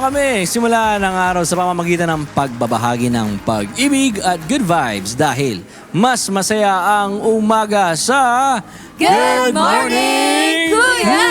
kami simula ng araw sa pamamagitan ng pagbabahagi ng pag-ibig at good vibes dahil mas masaya ang umaga sa Good morning, Kuya!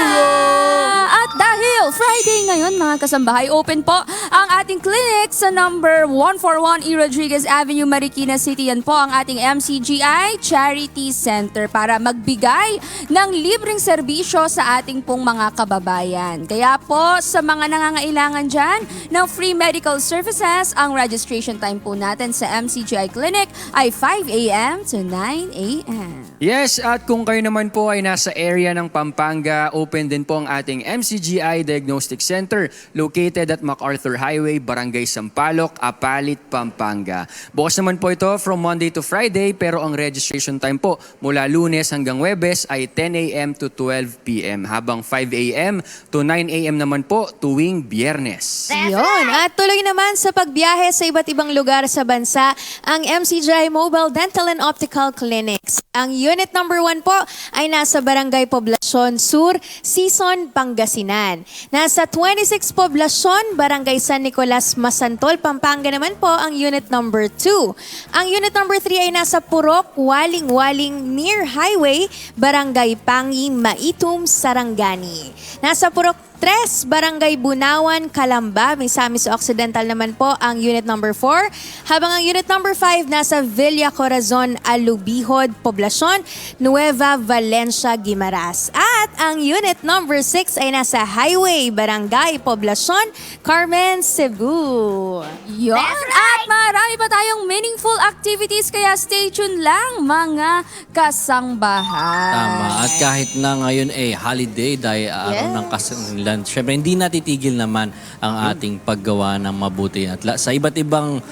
At dahil Friday ngayon, mga kasambahay, open po ang ating clinic sa number 141 E. Rodriguez Avenue, Marikina City. Yan po ang ating MCGI Charity Center para magbigay ng libreng serbisyo sa ating pong mga kababayan. Kaya po, sa mga nangangailangan dyan ng free medical services, ang registration time po natin sa MCGI Clinic ay 5 a.m. to 9 a.m. Yes, at kung kayo naman po ay nasa area ng Pampanga, open din po ang ating MCGI Diagnostic Center located at MacArthur Highway, Barangay Sampaloc, Apalit, Pampanga. Bukas naman po ito from Monday to Friday pero ang registration time po mula Lunes hanggang Huwebes ay 10 a.m. to 12 p.m. habang 5 a.m. to 9 a.m. naman po tuwing Biyernes. Yun. At tuloy naman sa pagbiyahe sa iba't ibang lugar sa bansa, ang MCGI Mobile Dental and Optical Clinics. Ang unit number 1 po ay nasa Barangay Poblacion Sur, Sison, Pangasinan. Nasa 26 Poblacion, Barangay San Nicolas, Masantol, Pampanga naman po ang unit number 2. Ang unit number 3 ay nasa Purok, Waling-Waling near Highway, Barangay Pangi, Maitum, Sarangani. Nasa Purok 3, Barangay Bunawan, Calamba, Misamis Occidental naman po ang unit number 4. Habang ang unit number 5 nasa Villa Corazon, Alubihod, Poblacion, Nueva Valencia, Guimaras. At ang unit number 6 ay nasa Highway, Barangay Poblacion, Carmen, Cebu. Yon! At marami pa tayong meaningful activities kaya stay tuned lang mga kasangbahay. Tama. At kahit na ngayon holiday dahil araw ng kasanglan, syempre hindi natitigil naman ang ating paggawa ng mabuti. At sa iba't ibang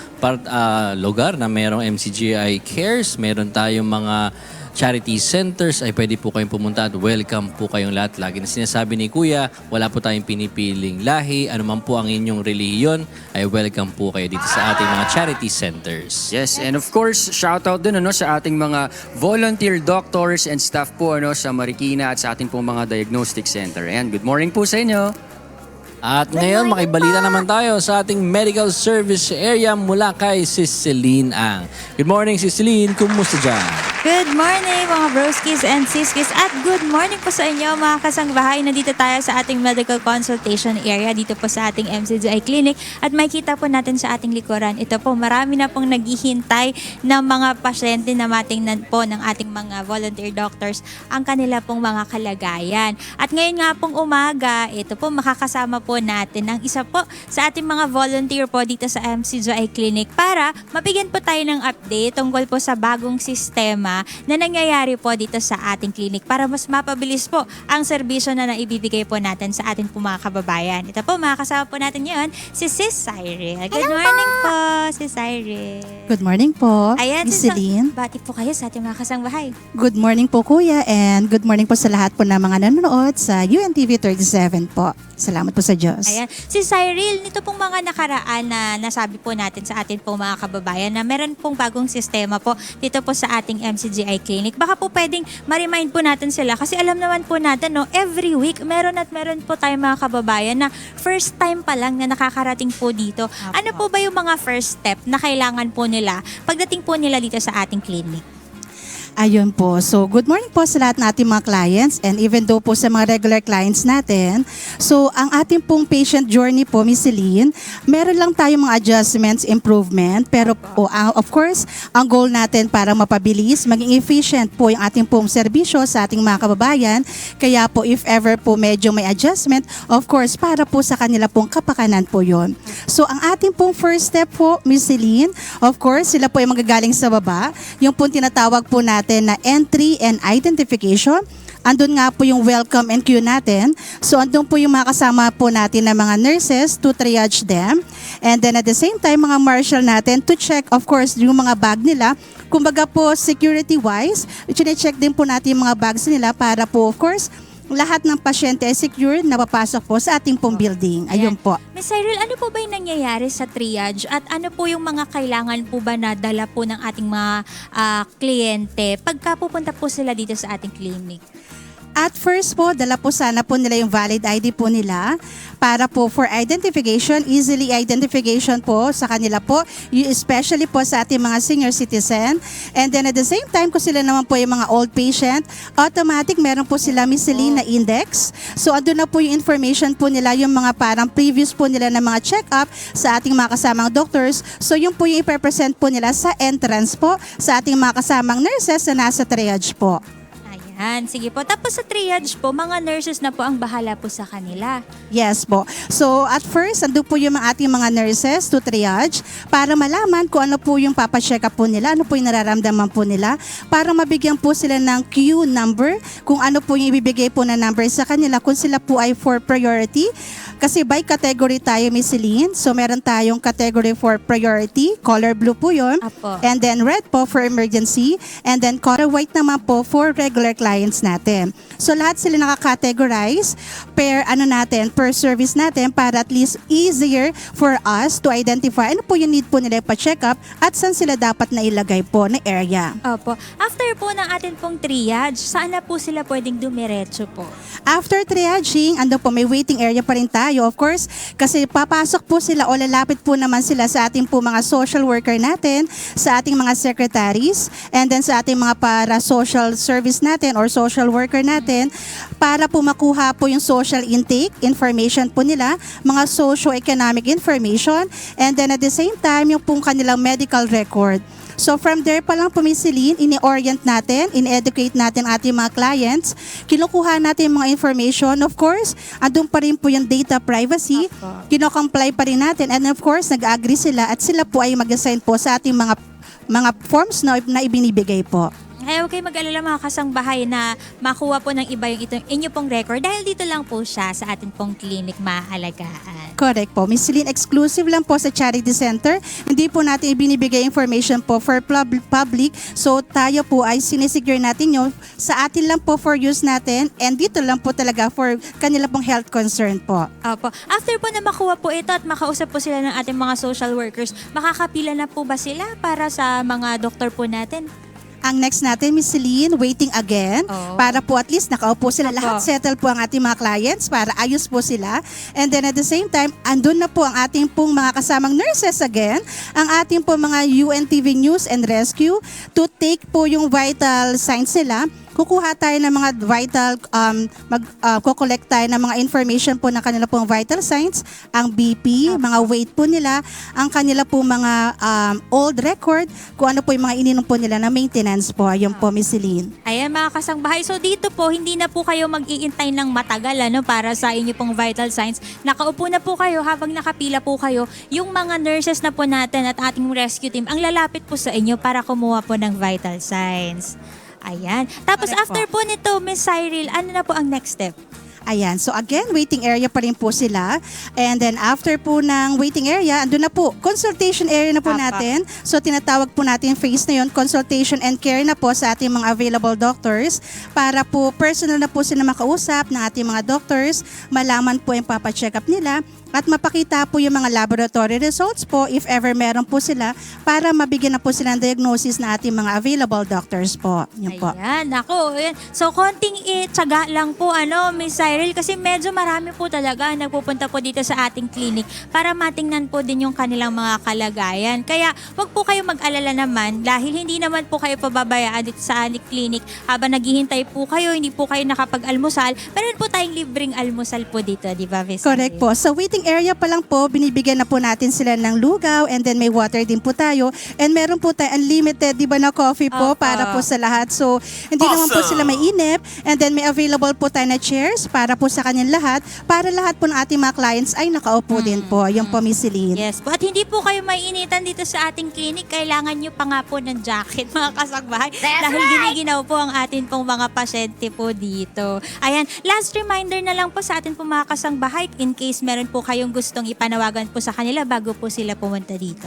lugar na merong MCGI Cares, meron tayong mga charity centers, ay pwede po kayong pumunta at welcome po kayong lahat. Lagi na sinasabi ni Kuya, wala po tayong pinipiling lahi. Ano man po ang inyong relihiyon, ay welcome po kayo dito sa ating mga charity centers. Yes, and of course, shoutout din sa ating mga volunteer doctors and staff po sa Marikina at sa ating pong mga diagnostic center. Ayan, good morning po sa inyo. At ngayon, makibalita naman tayo sa ating medical service area mula kay Ceceline Ang. Good morning, Ceceline. Kumusta dyan? Good morning mga broskis and siskis at good morning po sa inyo mga kasangbahay. Nandito tayo sa ating medical consultation area dito po sa ating MCGI Clinic at makikita po natin sa ating likuran. Ito po marami na pong naghihintay ng mga pasyente na matingnan po ng ating mga volunteer doctors ang kanila pong mga kalagayan. At ngayon nga pong umaga, ito po makakasama po natin ang isa po sa ating mga volunteer po dito sa MCGI Clinic para mabigyan po tayo ng update tungkol po sa bagong sistema na nangyayari po dito sa ating clinic para mas mapabilis po ang serbisyo na naibibigay po natin sa ating po mga kababayan. Ito po, makakasama po natin ngayon si Sis Cyril. Good morning po, Sis Cyril. Good morning po, Ayan, Miss Celine. bati po kayo sa ating mga kasangbahay. Good morning po Kuya and good morning po sa lahat po ng mga nanonood sa UNTV 37 po. Salamat po sa Diyos. Ayan. Si Cyril, nito pong mga nakaraan na nasabi po natin sa atin po mga kababayan na meron pong bagong sistema po dito po sa ating MCGI Clinic. Baka po pwedeng ma-remind po natin sila kasi alam naman po natin every week meron po tayong mga kababayan na first time pa lang na nakakarating po dito. Ano po ba yung mga first step na kailangan po nila pagdating po nila dito sa ating clinic? Ayun po. So, good morning po sa lahat ng ating mga clients and even though po sa mga regular clients natin. So, ang ating pong patient journey po, Miss Celine, meron lang tayong mga adjustments, improvement. Pero of course, ang goal natin para mapabilis, maging efficient po yung ating pong serbisyo sa ating mga kababayan. Kaya po, if ever po medyo may adjustment, of course, para po sa kanila pong kapakanan po yon. So, ang ating pong first step po, Miss Celine, of course, sila po ay magagaling sa baba. Yung pong tinatawag po natin na entry and identification. Andun nga po yung welcome and queue natin. So andun po yung mga kasama po natin na mga nurses to triage them. And then at the same time, mga marshal natin to check, of course, yung mga bag nila. Kumbaga po, security-wise, check din po natin yung mga bags nila para po, of course, lahat ng pasyente ay secure na papasok po sa ating pong building. Ayun po. Ms. Cyril, ano po ba yung nangyayari sa triage at ano po yung mga kailangan po ba na dala po ng ating mga kliyente pagka pupunta po sila dito sa ating clinic? At first po, dala po sana po nila yung valid ID po nila para po for identification, easily identification po sa kanila po, especially po sa ating mga senior citizen. And then at the same time, kung sila naman po yung mga old patient, automatic meron po sila miscellaneous na index. So andun na po yung information po nila, yung mga parang previous po nila na mga check-up sa ating mga kasamang doctors. So yun po yung ipapresent po nila sa entrance po sa ating mga kasamang nurses na nasa triage po. Ayan, sige po. Tapos sa triage po, mga nurses na po ang bahala po sa kanila. Yes po. So at first, ando po yung ating mga nurses to triage para malaman kung ano po yung papacheck up po nila, ano po yung nararamdaman po nila, para mabigyan po sila ng queue number, kung ano po yung ibibigay po na number sa kanila, kung sila po ay for priority. Kasi by category tayo, Miss Celine. So meron tayong category for priority, color blue po yun. Apo. And then red po for emergency. And then color white naman po for regular clients natin. So lahat sila nakakategorize per service natin para at least easier for us to identify ano po yung need po nila pa-check up at saan sila dapat na ilagay po na area. Opo. After po ng atin pong triage, saan na po sila pwedeng dumiretso po? After triaging, ando po may waiting area pa rin tayo, of course, kasi papasok po sila o lalapit po naman sila sa ating po mga social worker natin, sa ating mga secretaries, and then sa ating mga para social service natin or social worker natin para po makuha po yung social intake information po nila, mga socio-economic information, and then at the same time yung pong kanilang medical record. So from there pa lang po, Miss Celine, ini-orient natin, in-educate natin ating mga clients, kinukuha natin yung mga information. Of course, andun pa rin po yung data privacy, kino-comply pa rin natin, and of course, nag-agree sila at sila po ay mag-assign po sa ating mga forms na ibinibigay po. Kaya huwag kayo mag-alala mga kasangbahay na makuha po ng iba yung inyo pong record dahil dito lang po siya sa atin pong clinic maaalagaan. Correct po. Miss Celine, exclusive lang po sa Charity Center. Hindi po natin ibinibigay information po for public. So tayo po ay sinisecure natin yun. Sa atin lang po for use natin and dito lang po talaga for kanila pong health concern po. Opo. After po na makuha po ito at makausap po sila ng ating mga social workers, makakapila na po ba sila para sa mga doktor po natin? Ang next natin, Miss Celine, waiting again. Oh. Para po at least nakaupo sila. Opo. Lahat settle po ang ating mga clients para ayos po sila. And then at the same time, andun na po ang ating pong mga kasamang nurses again. Ang ating pong mga UNTV News and Rescue to take po yung vital signs nila. Kukuha tayo ng mga vital, kukolekt tayo ng mga information po ng kanila pong vital signs, ang BP, mga weight po nila, ang kanila po mga old record, kung ano po yung mga ininom po nila na maintenance po. Ayun po, Miss Celine. Ayan mga kasangbahay. So dito po, hindi na po kayo mag-iintay ng matagal para sa inyo pong vital signs. Nakaupo na po kayo habang nakapila po kayo. Yung mga nurses na po natin at ating rescue team, ang lalapit po sa inyo para kumuha po ng vital signs. Ayan. Tapos Correct after po nito, Miss Cyril, ano na po ang next step? Ayan. So again, waiting area pa rin po sila. And then after po ng waiting area, andun na po, consultation area na po natin. So tinatawag po natin phase na yun, consultation and care na po sa ating mga available doctors para po personal na po sila makausap ng ating mga doctors, malaman po yung papacheck up nila at mapakita po yung mga laboratory results po if ever meron po sila para mabigyan na po sila ng diagnosis na ating mga available doctors po. Yun po. Ayan, ako. Ayan. So, konting itsaga lang po, Miss Cyril, kasi medyo marami po talaga nagpupunta po dito sa ating clinic para matingnan po din yung kanilang mga kalagayan. Kaya, wag po kayo mag-alala naman dahil hindi naman po kayo pababayaan dito sa ating clinic habang naghihintay po kayo, hindi po kayo nakapag-almusal. Meron po tayong libreng almusal po dito, di ba, Miss Correct Cyril? po. Sa waiting area pa lang po, binibigyan na po natin sila ng lugaw and then may water din po tayo. And meron po tayo unlimited, di ba, na coffee po para po sa lahat. So, hindi naman po sila mainip. And then may available po tayo na chairs para po sa kanyang lahat. Para lahat po ng ating mga clients ay nakaupo din po. Yung po, Miss Celine. Yes po. At hindi po kayo maiinitan dito sa ating clinic. Kailangan nyo pa nga po ng jacket, mga kasangbahay. Dahil giniginaw po ang atin pong mga pasyente po dito. Ayan. Last reminder na lang po sa atin pong mga kasangbahay in case meron po kayong gustong ipanawagan po sa kanila bago po sila pumunta dito.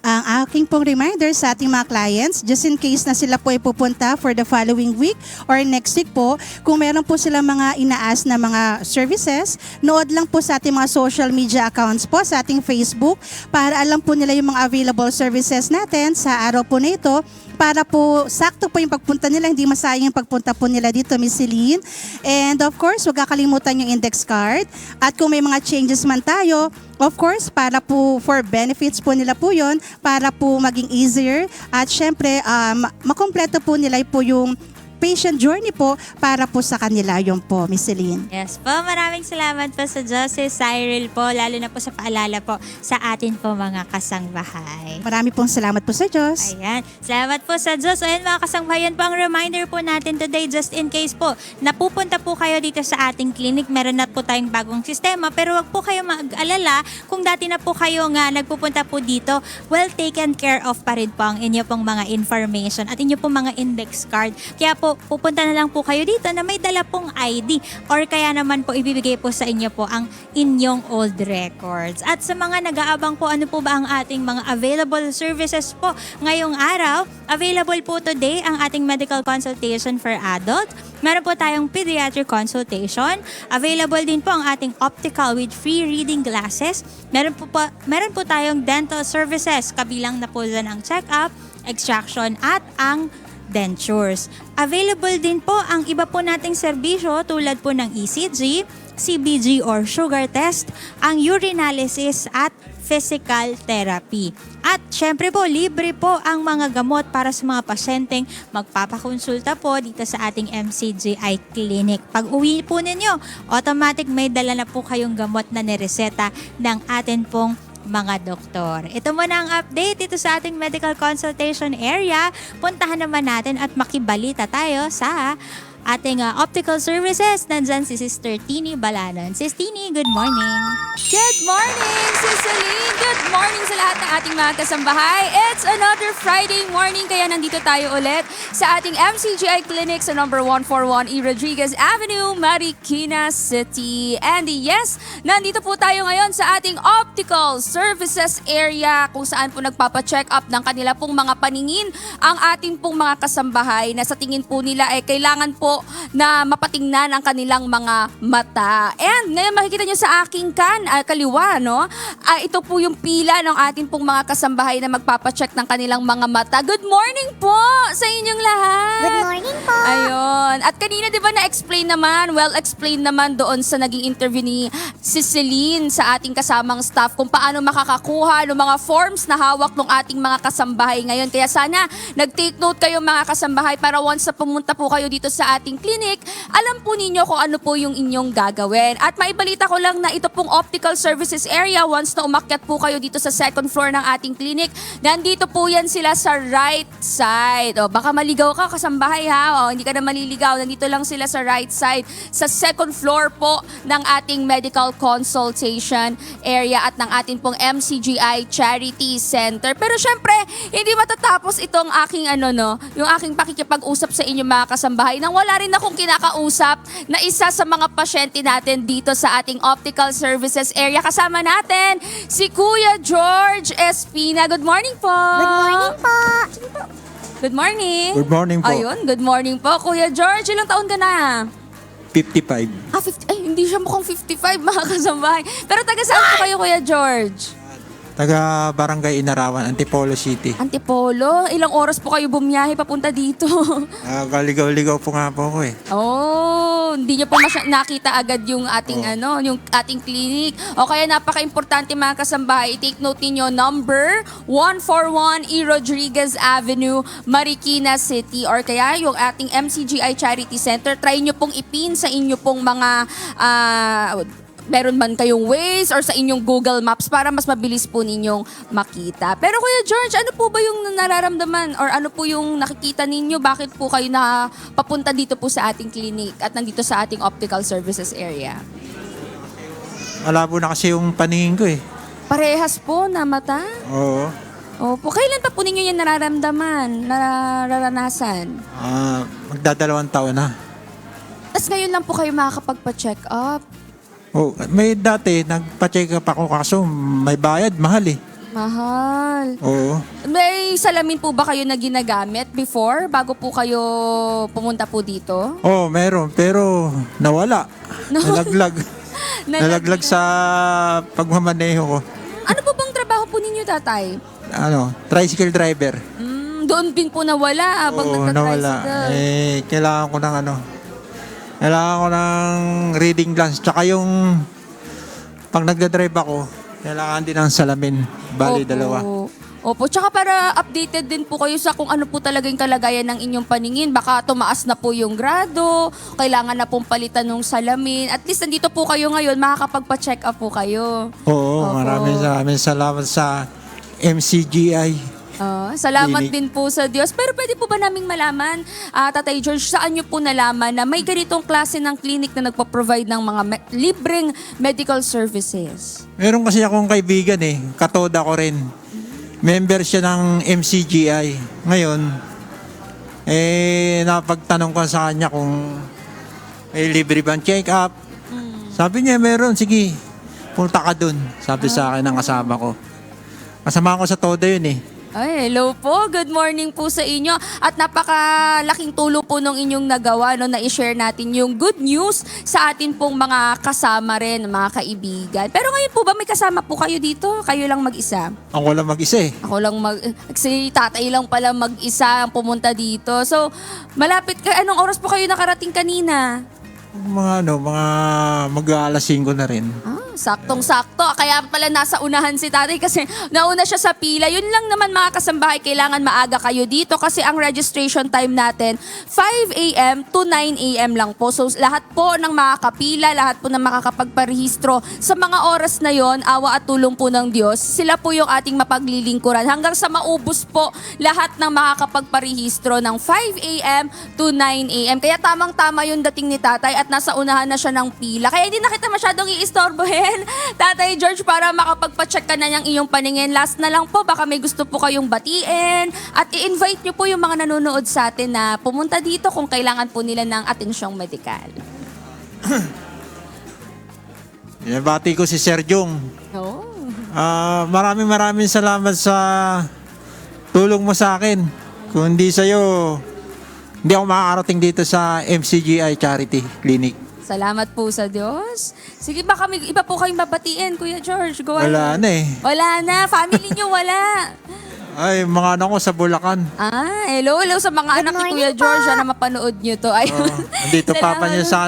Ang aking pong reminder sa ating mga clients, just in case na sila po ay pupunta for the following week or next week po, kung meron po sila mga inaas na mga services, nood lang po sa ating mga social media accounts po, sa ating Facebook, para alam po nila yung mga available services natin sa araw po na ito. para po sakto po yung pagpunta nila, hindi masayang yung pagpunta po nila dito, Miss Celine. And of course, huwag kakalimutan yung index card. At kung may mga changes man tayo, of course, para po for benefits po nila po yun, para po maging easier. At syempre, makompleto po nila po yung patient journey po para po sa kanila yun po, Miss Celine. Yes po, maraming salamat po sa Jose Cyril po, lalo na po sa paalala po sa atin po mga kasangbahay. Marami pong salamat po sa Diyos. Ayan. Salamat po sa Diyos. Ayan mga kasangbahayan po, ang reminder po natin today, just in case po, napupunta po kayo dito sa ating clinic, meron na po tayong bagong sistema, pero wag po kayo mag-alala kung dati na po kayo nga nagpupunta po dito, well taken care of pa rin po ang inyo pong mga information at inyo pong mga index card. Kaya po, pupunta na lang po kayo dito na may dala pong ID or kaya naman po ibibigay po sa inyo po ang inyong old records. At sa mga nag-aabang po, ano po ba ang ating mga available services po ngayong araw? Available po today ang ating medical consultation for adult. Meron po tayong pediatric consultation. Available din po ang ating optical with free reading glasses. Meron po tayong dental services. Kabilang na po dyan ang check-up, extraction at ang dentures. Available din po ang iba po nating serbisyo tulad po ng ECG, CBG or sugar test, ang urinalysis at physical therapy. At syempre po, libre po ang mga gamot para sa mga pasyenteng magpapakonsulta po dito sa ating MCGI Clinic. Pag uwi po ninyo, automatic may dala na po kayong gamot na nireseta ng atin pong mga doktor. Ito muna ang update dito sa ating medical consultation area. Puntahan naman natin at makibalita tayo sa ating optical services. Nandyan si Sister Tini Balanon. Sis Tini, good morning. Good morning, Cicely! Good morning sa lahat ng ating mga kasambahay. It's another Friday morning, kaya nandito tayo ulit sa ating MCGI Clinic sa number 141 E. Rodriguez Avenue, Marikina City. And yes, nandito po tayo ngayon sa ating optical services area kung saan po nagpapacheck up ng kanila pong mga paningin ang ating pong mga kasambahay na sa tingin po nila ay kailangan po na mapatingnan ang kanilang mga mata. And ngayon makikita nyo sa aking kaliwa, no? Ito po yung pila ng ating pong mga kasambahay na magpapacheck ng kanilang mga mata. Good morning po sa inyong lahat. Good morning po. Ayun. At kanina di ba na-explain naman, well-explained naman doon sa naging interview ni Celine sa ating kasamang staff kung paano makakakuha ng mga forms na hawak ng ating mga kasambahay ngayon. Kaya sana nag-take note kayo mga kasambahay para once na pumunta po kayo dito sa ating clinic, alam po ninyo kung ano po yung inyong gagawin. At maibalita ko lang na ito pong optical services area, once na umakyat po kayo dito sa second floor ng ating clinic, nandito po yan sila sa right side. O, baka maligaw ka kasambahay ha, o, hindi ka na maliligaw. Nandito lang sila sa right side, sa second floor po ng ating medical consultation area at ng ating pong MCGI Charity Center. Pero syempre, hindi matatapos itong aking yung aking pakikipag-usap sa inyo mga kasambahay nang wala rin akong kinakausap na isa sa mga pasyente natin dito sa ating optical services area. Kasama natin si Kuya George Espina. Good morning po. Good morning po. Good morning. Good morning po. Ayun, good morning po. Kuya George, ilang taon ka na? 55. 50, ay, hindi siya mukhang 55 mga kasambahay. Pero taga saan po kayo, Kuya George? Taga Barangay Inarawan, Antipolo City. Antipolo? Ilang oras po kayo bumiyahe papunta dito? Kaligaw-ligaw po nga po ako eh. Oh, hindi niyo po nakita agad yung ating yung ating clinic. O kaya napaka-importante mga kasambahay, i-take note niyo number 141 E. Rodriguez Avenue, Marikina City, or kaya yung ating MCGI Charity Center. Try niyo pong ipin sa inyo pong mga meron man kayong Waze or sa inyong Google Maps para mas mabilis po ninyong makita. Pero Kuya George, ano po ba yung nararamdaman or ano po yung nakikita ninyo? Bakit po kayo papunta dito po sa ating clinic at nandito sa ating optical services area? Malabo na kasi yung paningin ko eh. Parehas po na mata? Oo. Opo. Kailan pa po ninyo yung nararamdaman, nararanasan? Magdadalawang taon na. Tapos ngayon lang po kayo makakapagpa-check up. Oh, may dati, nagpa-check up ako kaso may bayad, mahal eh. Mahal. Oo. May salamin po ba kayo na ginagamit before, bago po kayo pumunta po dito? Oo, meron. Pero nawala. Nalaglag. Nalaglag sa pagmamaneho ko. Ano po bang trabaho po ninyo, tatay? Tricycle driver. Doon doon din po nawala habang Oo, nawala. nagtatricycle. Kailangan ko ng kailangan ko ng reading glass. Tsaka yung pag nagdadrive ako, kailangan din ng salamin. Bali, Opo. dalawa. Opo, tsaka para updated din po kayo sa kung ano po talaga yung kalagayan ng inyong paningin. Baka tumaas na po yung grado, kailangan na pong palitan ng salamin. At least nandito po kayo ngayon, makakapagpa-check up po kayo. Oo, Opo. maraming salamat sa MCGI. Salamat Clinic. din po sa Diyos. Pero pwede po ba naming malaman, Tatay George, saan nyo po nalaman na may ganitong klase ng clinic na nagpa-provide ng mga libreng medical services? Meron kasi akong kaibigan katoda ko rin. Member siya ng MCGI. Ngayon, napagtanong ko sa kanya kung may libre bang check-up. Sabi niya, meron, sige, punta ka dun. Sabi sa akin ng kasama ko. Kasama ko sa Toda yun Ay, hello po. Good morning po sa inyo. At napakalaking tulong po nung inyong nagawa na i-share natin yung good news sa atin pong mga kasama rin, mga kaibigan. Pero ngayon po ba may kasama po kayo dito? Kayo lang mag-isa? Ako lang mag-isa Ako lang si tatay lang pala mag-isa ang pumunta dito. So, malapit ka. Anong oras po kayo nakarating kanina? Mga mag-aalas 5 na rin. Saktong-sakto. Kaya pala nasa unahan si tatay kasi nauna siya sa pila. Yun lang naman mga kasambahay, kailangan maaga kayo dito kasi ang registration time natin 5 a.m. to 9 a.m. lang po. So lahat po ng makakapila, lahat po ng makakapagparehistro sa mga oras na yon, awa at tulong po ng Diyos, sila po yung ating mapaglilingkuran hanggang sa maubos po lahat ng makakapagparehistro ng 5 a.m. to 9 a.m. Kaya tamang-tama yung dating ni tatay at nasa unahan na siya ng pila. Kaya hindi na kita masyadong iistorbohin, Tatay George, para makapagpa-check ka na ng iyong paningin. Last na lang po, baka may gusto po kayong batiin at i-invite nyo po yung mga nanonood sa atin na pumunta dito kung kailangan po nila ng atensyong medikal. Bati ko si Sir Jong. Oh. Maraming salamat sa tulong mo sa akin. Kung hindi sa'yo, hindi ako makakarating dito sa MCGI Charity Clinic. Salamat po sa Diyos. Sige, baka may iba po kayong babatiin, Kuya George. Go Wala ahead. na Wala na. Family nyo wala. Ay, mga anak ko sa Bulacan. Hello sa mga anak ni Kuya George na mapanood nyo to. Ayun. Andito papa niya sa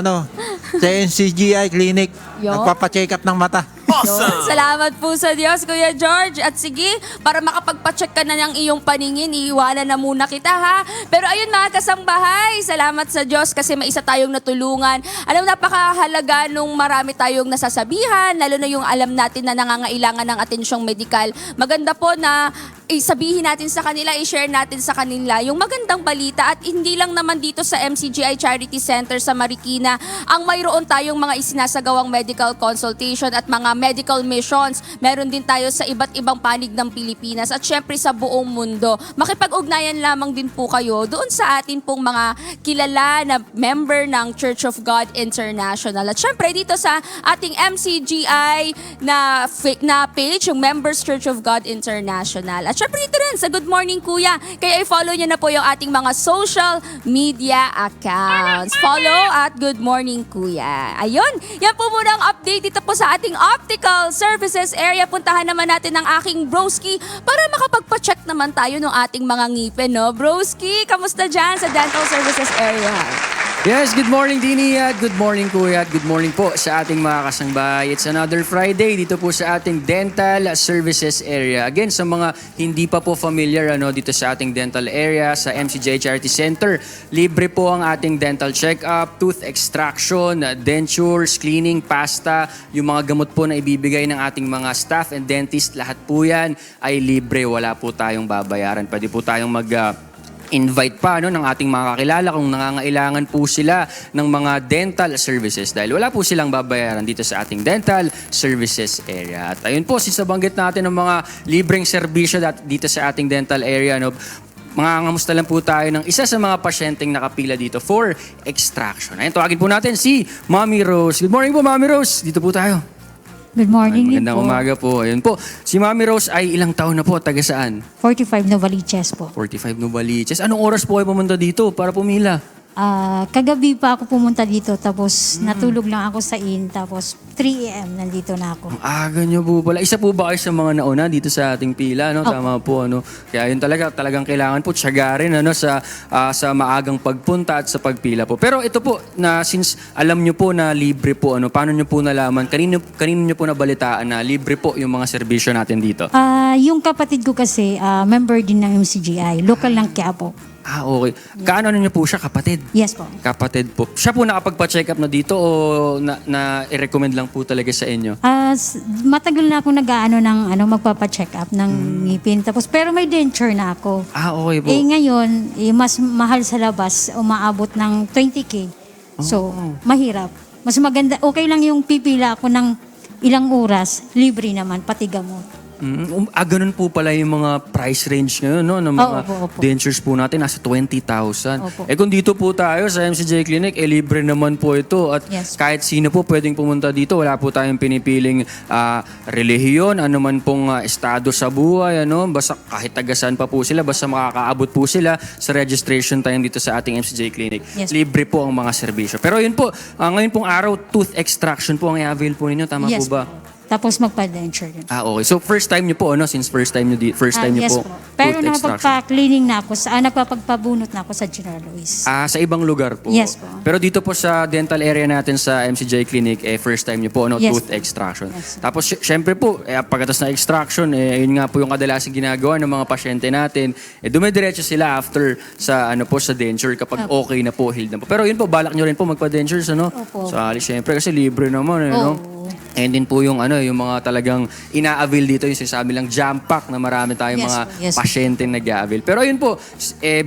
sa MCGI Clinic. Yo. Nagpapa-check up ng mata. Yun, salamat po sa Diyos, Kuya George. At sige, para makapagpa-check ka na ng iyong paningin, iiwanan na muna kita, ha? Pero ayun mga kasangbahay, salamat sa Diyos kasi may isa tayong natulungan. Alam, napakahalaga nung marami tayong nasasabihan, lalo na yung alam natin na nangangailangan ng atensyong medikal. Maganda po na sabihin natin sa kanila, i-share natin sa kanila yung magandang balita at hindi lang naman dito sa MCGI Charity Center sa Marikina ang mayroon tayong mga isinasagawang medical consultation at mga medical missions. Meron din tayo sa iba't ibang panig ng Pilipinas at syempre sa buong mundo. Makipag-ugnayan lamang din po kayo doon sa atin pong mga kilala na member ng Church of God International. At syempre dito sa ating MCGI na page, yung Members Church of God International. At syempre dito rin sa Good Morning Kuya. Kaya i-follow nyo na po yung ating mga social media accounts. Follow at Good Morning Kuya. Ayun, yan po muna ang update dito po sa ating optical services area. Puntahan naman natin ang aking broski para makapagpa-check naman tayo ng ating mga ngipin, no? Broski, kamusta dyan sa dental services area? Yes, good morning Dini at good morning Kuya at good morning po sa ating mga kasangbahay. It's another Friday dito po sa ating dental services area. Again, sa mga hindi pa po familiar dito sa ating dental area sa MCGI Charity Center, libre po ang ating dental check-up, tooth extraction, dentures, cleaning, pasta, yung mga gamot po na ibibigay ng ating mga staff and dentist, lahat po yan ay libre. Wala po tayong babayaran. Pwede po tayong invite pa ng ating mga kakilala kung nangangailangan po sila ng mga dental services dahil wala po silang babayaran dito sa ating dental services area. At ayun po, sinabanggit natin ng mga libreng serbisyo dito sa ating dental area. Mangangamusta lang po tayo ng isa sa mga pasyenteng nakapila dito for extraction. Ayun, tawagin po natin si Mami Rose. Good morning po, Mami Rose. Dito po tayo. Good morning din Magandang po. umaga po. Ayun po. Si Mami Rose ay ilang taon na po? Taga saan? 45 Novaliches po. 45 Novaliches. Anong oras po kayo pumunta dito para pumila? Kagabi pa ako pumunta dito, tapos natulog lang ako sa inn, tapos 3 a.m. nandito na ako. Aga nyo po pala. Isa po ba kayo sa mga nauna dito sa ating pila, no? Tama po, ano? Kaya yun talagang kailangan po tiyagarin, ano, sa maagang pagpunta at sa pagpila po. Pero ito po, na since alam nyo po na libre po, ano, paano nyo po nalaman, kanino nyo po nabalitaan na libre po yung mga serbisyo natin dito? Yung kapatid ko kasi, member din ng MCGI, local ng Quiapo. Okay. Kaano nyo po siya, kapatid? Yes po. Kapatid po. Siya po nakapagpa-check up na dito o i-recommend lang po talaga sa inyo? Matagal na ako magpapa-check up ng ngipin. Tapos, pero may denture na ako. Okay po. Ngayon, mas mahal sa labas, umaabot ng 20K. So, mahirap. Mas maganda, okay lang yung pipila ako ng ilang oras, libre naman, pati gamot. Ganun po pala yung mga price range ngayon, no? Ng mga Opo. dentures po natin, nasa 20,000. Opo. Kung dito po tayo sa MCJ Clinic, libre naman po ito. At Yes. kahit sino po pwedeng pumunta dito, wala po tayong pinipiling relihiyon, ano man pong estado sa buhay, ano? Basta kahit tagasan pa po sila, basta makakaabot po sila sa registration time dito sa ating MCJ Clinic. Yes. Libre po ang mga serbisyo. Pero yun po, ngayon pong araw, tooth extraction po ang i-avail po ninyo. Tama Yes po ba? Tapos magpa-denture din. Okay. So first time niyo po, ano? Since first time niyo Yes po, po. Pero tooth extraction. nakapagpa-cleaning na ako, nagpapagpabunot na ako sa General Luis. Sa ibang lugar po. Yes po. Pero dito po sa dental area natin sa MCJ Clinic, first time niyo po, ano, Yes tooth po. extraction. Yes. Tapos syempre po, pagkatapos na extraction, yun nga po yung kadalasan ginagawa ng mga pasyente natin. Dumidiretso sila after sa sa denture kapag okay na po, healed na po. Pero yun po, balak nyo rin po magpa-dentures, ano? Opo. Syempre kasi libre naman, no? And din po yung yung mga talagang ina-avail dito, yung sinasabi lang jam pack na marami tayong Yes mga po, yes po. pasyente nag-avail. Pero ayun po,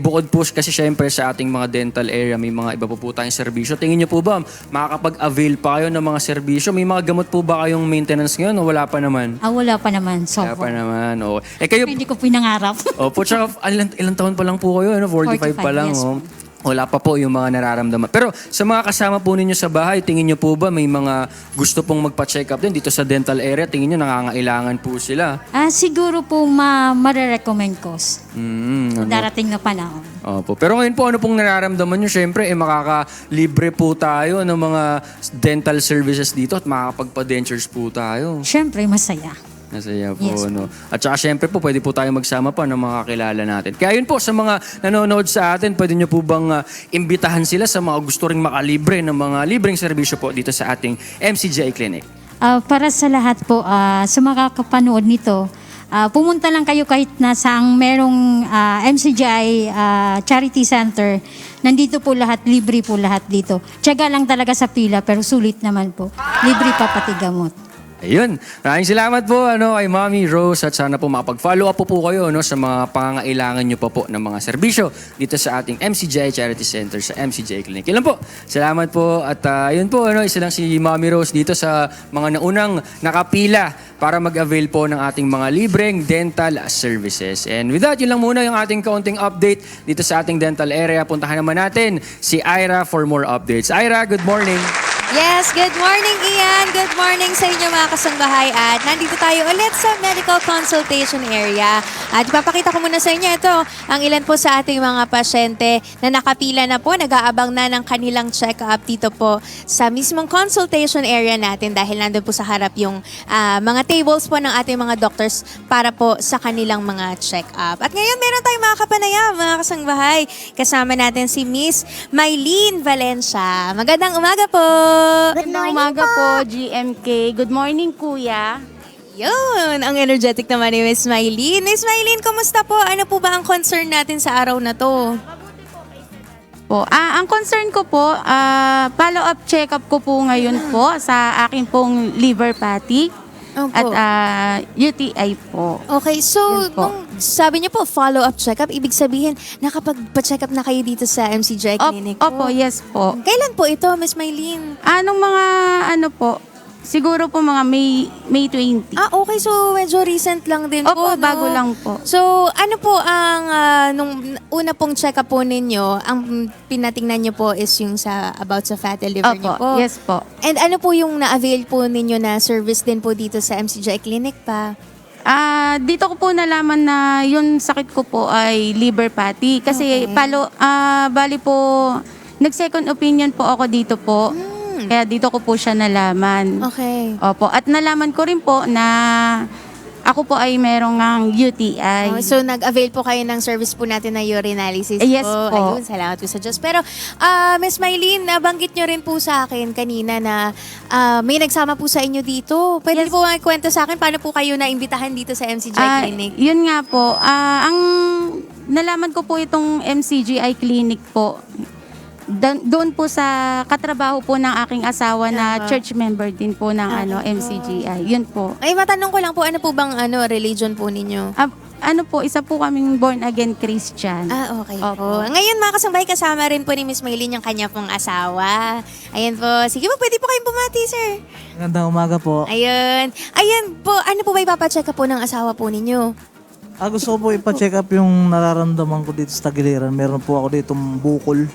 bukod po kasi syempre sa ating mga dental area, may mga iba po tayong serbisyo. Tingin niyo po ba, makakapag-avail pa kayo ng mga serbisyo? May mga gamot po ba kayong maintenance ngayon o wala pa naman? Wala pa naman. So Wala pa far. naman, oo. Kayo, Hindi ko pinangarap. opo, tsaka ilang taon pa lang po kayo, 45 pa 45, lang, yes oh. Wala pa po yung mga nararamdaman. Pero sa mga kasama po ninyo sa bahay, tingin nyo po ba may mga gusto pong magpa-check up din dito sa dental area? Tingin nyo nangangailangan po sila? Siguro po marirecommend ko. Darating na panahon. Opo. Pero ngayon po, ano pong nararamdaman nyo? Siyempre, makakalibre po tayo ng mga dental services dito at makakapagpa-dentures po tayo. Siyempre, masaya. Nasaya po, Yes. no? At saka syempre po, pwede po tayo magsama pa ng mga kakilala natin. Kaya yun po, sa mga nanonood sa atin, pwede nyo po bang imbitahan sila sa mga gusto ring makalibre ng mga libreng serbisyo po dito sa ating MCGI Clinic? Para sa lahat po, sa mga kapanood nito, pumunta lang kayo kahit na saang merong MCGI Charity Center. Nandito po lahat, libre po lahat dito. Tiyaga lang talaga sa pila, pero sulit naman po. Libre pa pati gamot. Ayun. Maraming salamat po kay Mommy Rose at sana po makapag-follow up po kayo sa mga pangangailangan nyo pa po ng mga serbisyo dito sa ating MCGI Charity Center sa MCGI Clinic. Yun lang po. Salamat po at yun po, isa lang si Mommy Rose dito sa mga naunang nakapila para mag-avail po ng ating mga libreng dental services. And with that, yun lang muna yung ating kaunting update dito sa ating dental area. Puntahan naman natin si Ira for more updates. Ira, good morning. Yes, good morning Ian. Good morning sa inyo mga kasangbahay. At nandito tayo ulit sa medical consultation area. At ipapakita ko muna sa inyo ito, ang ilan po sa ating mga pasyente na nakapila na po, nag-aabang na ng kanilang check-up dito po sa mismong consultation area natin dahil nandun po sa harap yung mga tables po ng ating mga doctors para po sa kanilang mga check-up. At ngayon meron tayong mga kapanayam, mga kasangbahay. Kasama natin si Miss Mylene Valencia. Magandang umaga po! Good umaga po, GMK. Good morning, Kuya. Yun, ang energetic naman ni Miss Mylene. Miss Mylene, kumusta po? Ano po ba ang concern natin sa araw na to? Ang concern ko po, follow-up check-up ko po ngayon po sa akin pong liver patty Opo. at UTI po. Okay, so Yun po. nung sabi niyo po follow-up check-up, ibig sabihin nakapagpa-check up na kayo dito sa MCGI Clinic po? Opo, yes po. Kailan po ito, Miss Mylene? Anong mga po, siguro po mga May 20. Okay, so medyo recent lang din po, Opo, no? bago lang po. So, ano po ang, nung una pong check-up po ninyo, ang pinatingnan niyo po is yung about sa fatty liver niyo po? Opo, yes po. And ano po yung na-avail po ninyo na service din po dito sa MCGI Clinic pa? Dito ko po nalaman na yung sakit ko po ay liver patty. Kasi Okay. bali po nag-second opinion po ako dito po. Kaya dito ko po siya nalaman. Okay. Opo. At nalaman ko rin po na ako po ay merong UTI. Oh, so nag-avail po kayo ng service po natin na urinalysis Yes po. Ayun, salamat po sa Diyos. Pero Miss Mylene, nabanggit nyo rin po sa akin kanina na may nagsama po sa inyo dito. Pwede Yes. po kwento sa akin paano po kayo naimbitahan dito sa MCGI Clinic? Yun nga po. Ang nalaman ko po itong MCGI Clinic po, doon po sa katrabaho po ng aking asawa na church member din po ng MCGI. Yun po. Ay, matanong ko lang po, ano po bang religion po ninyo? Ano po, isa po kaming born again Christian. Okay Opo. po. Ngayon mga kasambay, kasama rin po ni Miss Mylene yung kanya pong asawa. Ayan po. Sige po, pwede po kayong bumati, sir. Magandang umaga po. Ayun. Ayan po, ano po ba ipapacheck up po ng asawa po ninyo? Gusto ko po ipa-check up yung nararamdaman ko dito sa tagiliran. Meron po ako ditong bukol.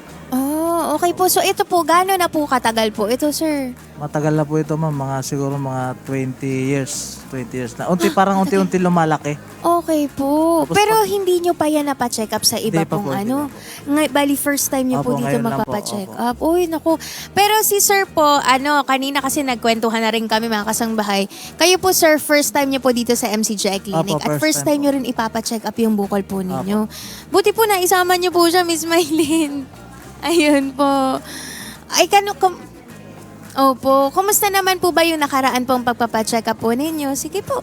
Okay po. So ito po, gano'n na po katagal po ito, sir? Matagal na po ito, ma'am. Siguro mga 20 years. 20 years na. Parang unti-unti lumalaki. Okay po. Tapos Pero hindi nyo pa yan napacheck up sa iba Hindi pa pong po, hindi Bali, first time nyo po Opo, dito ngayon lang po, magpapacheck opo. up. Uy, naku. Pero si sir po, kanina kasi nagkwentuhan na rin kami mga kasangbahay. Kayo po, sir, first time nyo po dito sa MCGI Clinic. Opo, At first first time time nyo rin ipapacheck up yung bukol po ninyo. Buti po na isama nyo po siya, Miss Mylene. Ayun po. Ay, Opo. Kumusta naman po ba yung nakaraan pong pagpapacheck up po ninyo? Sige po.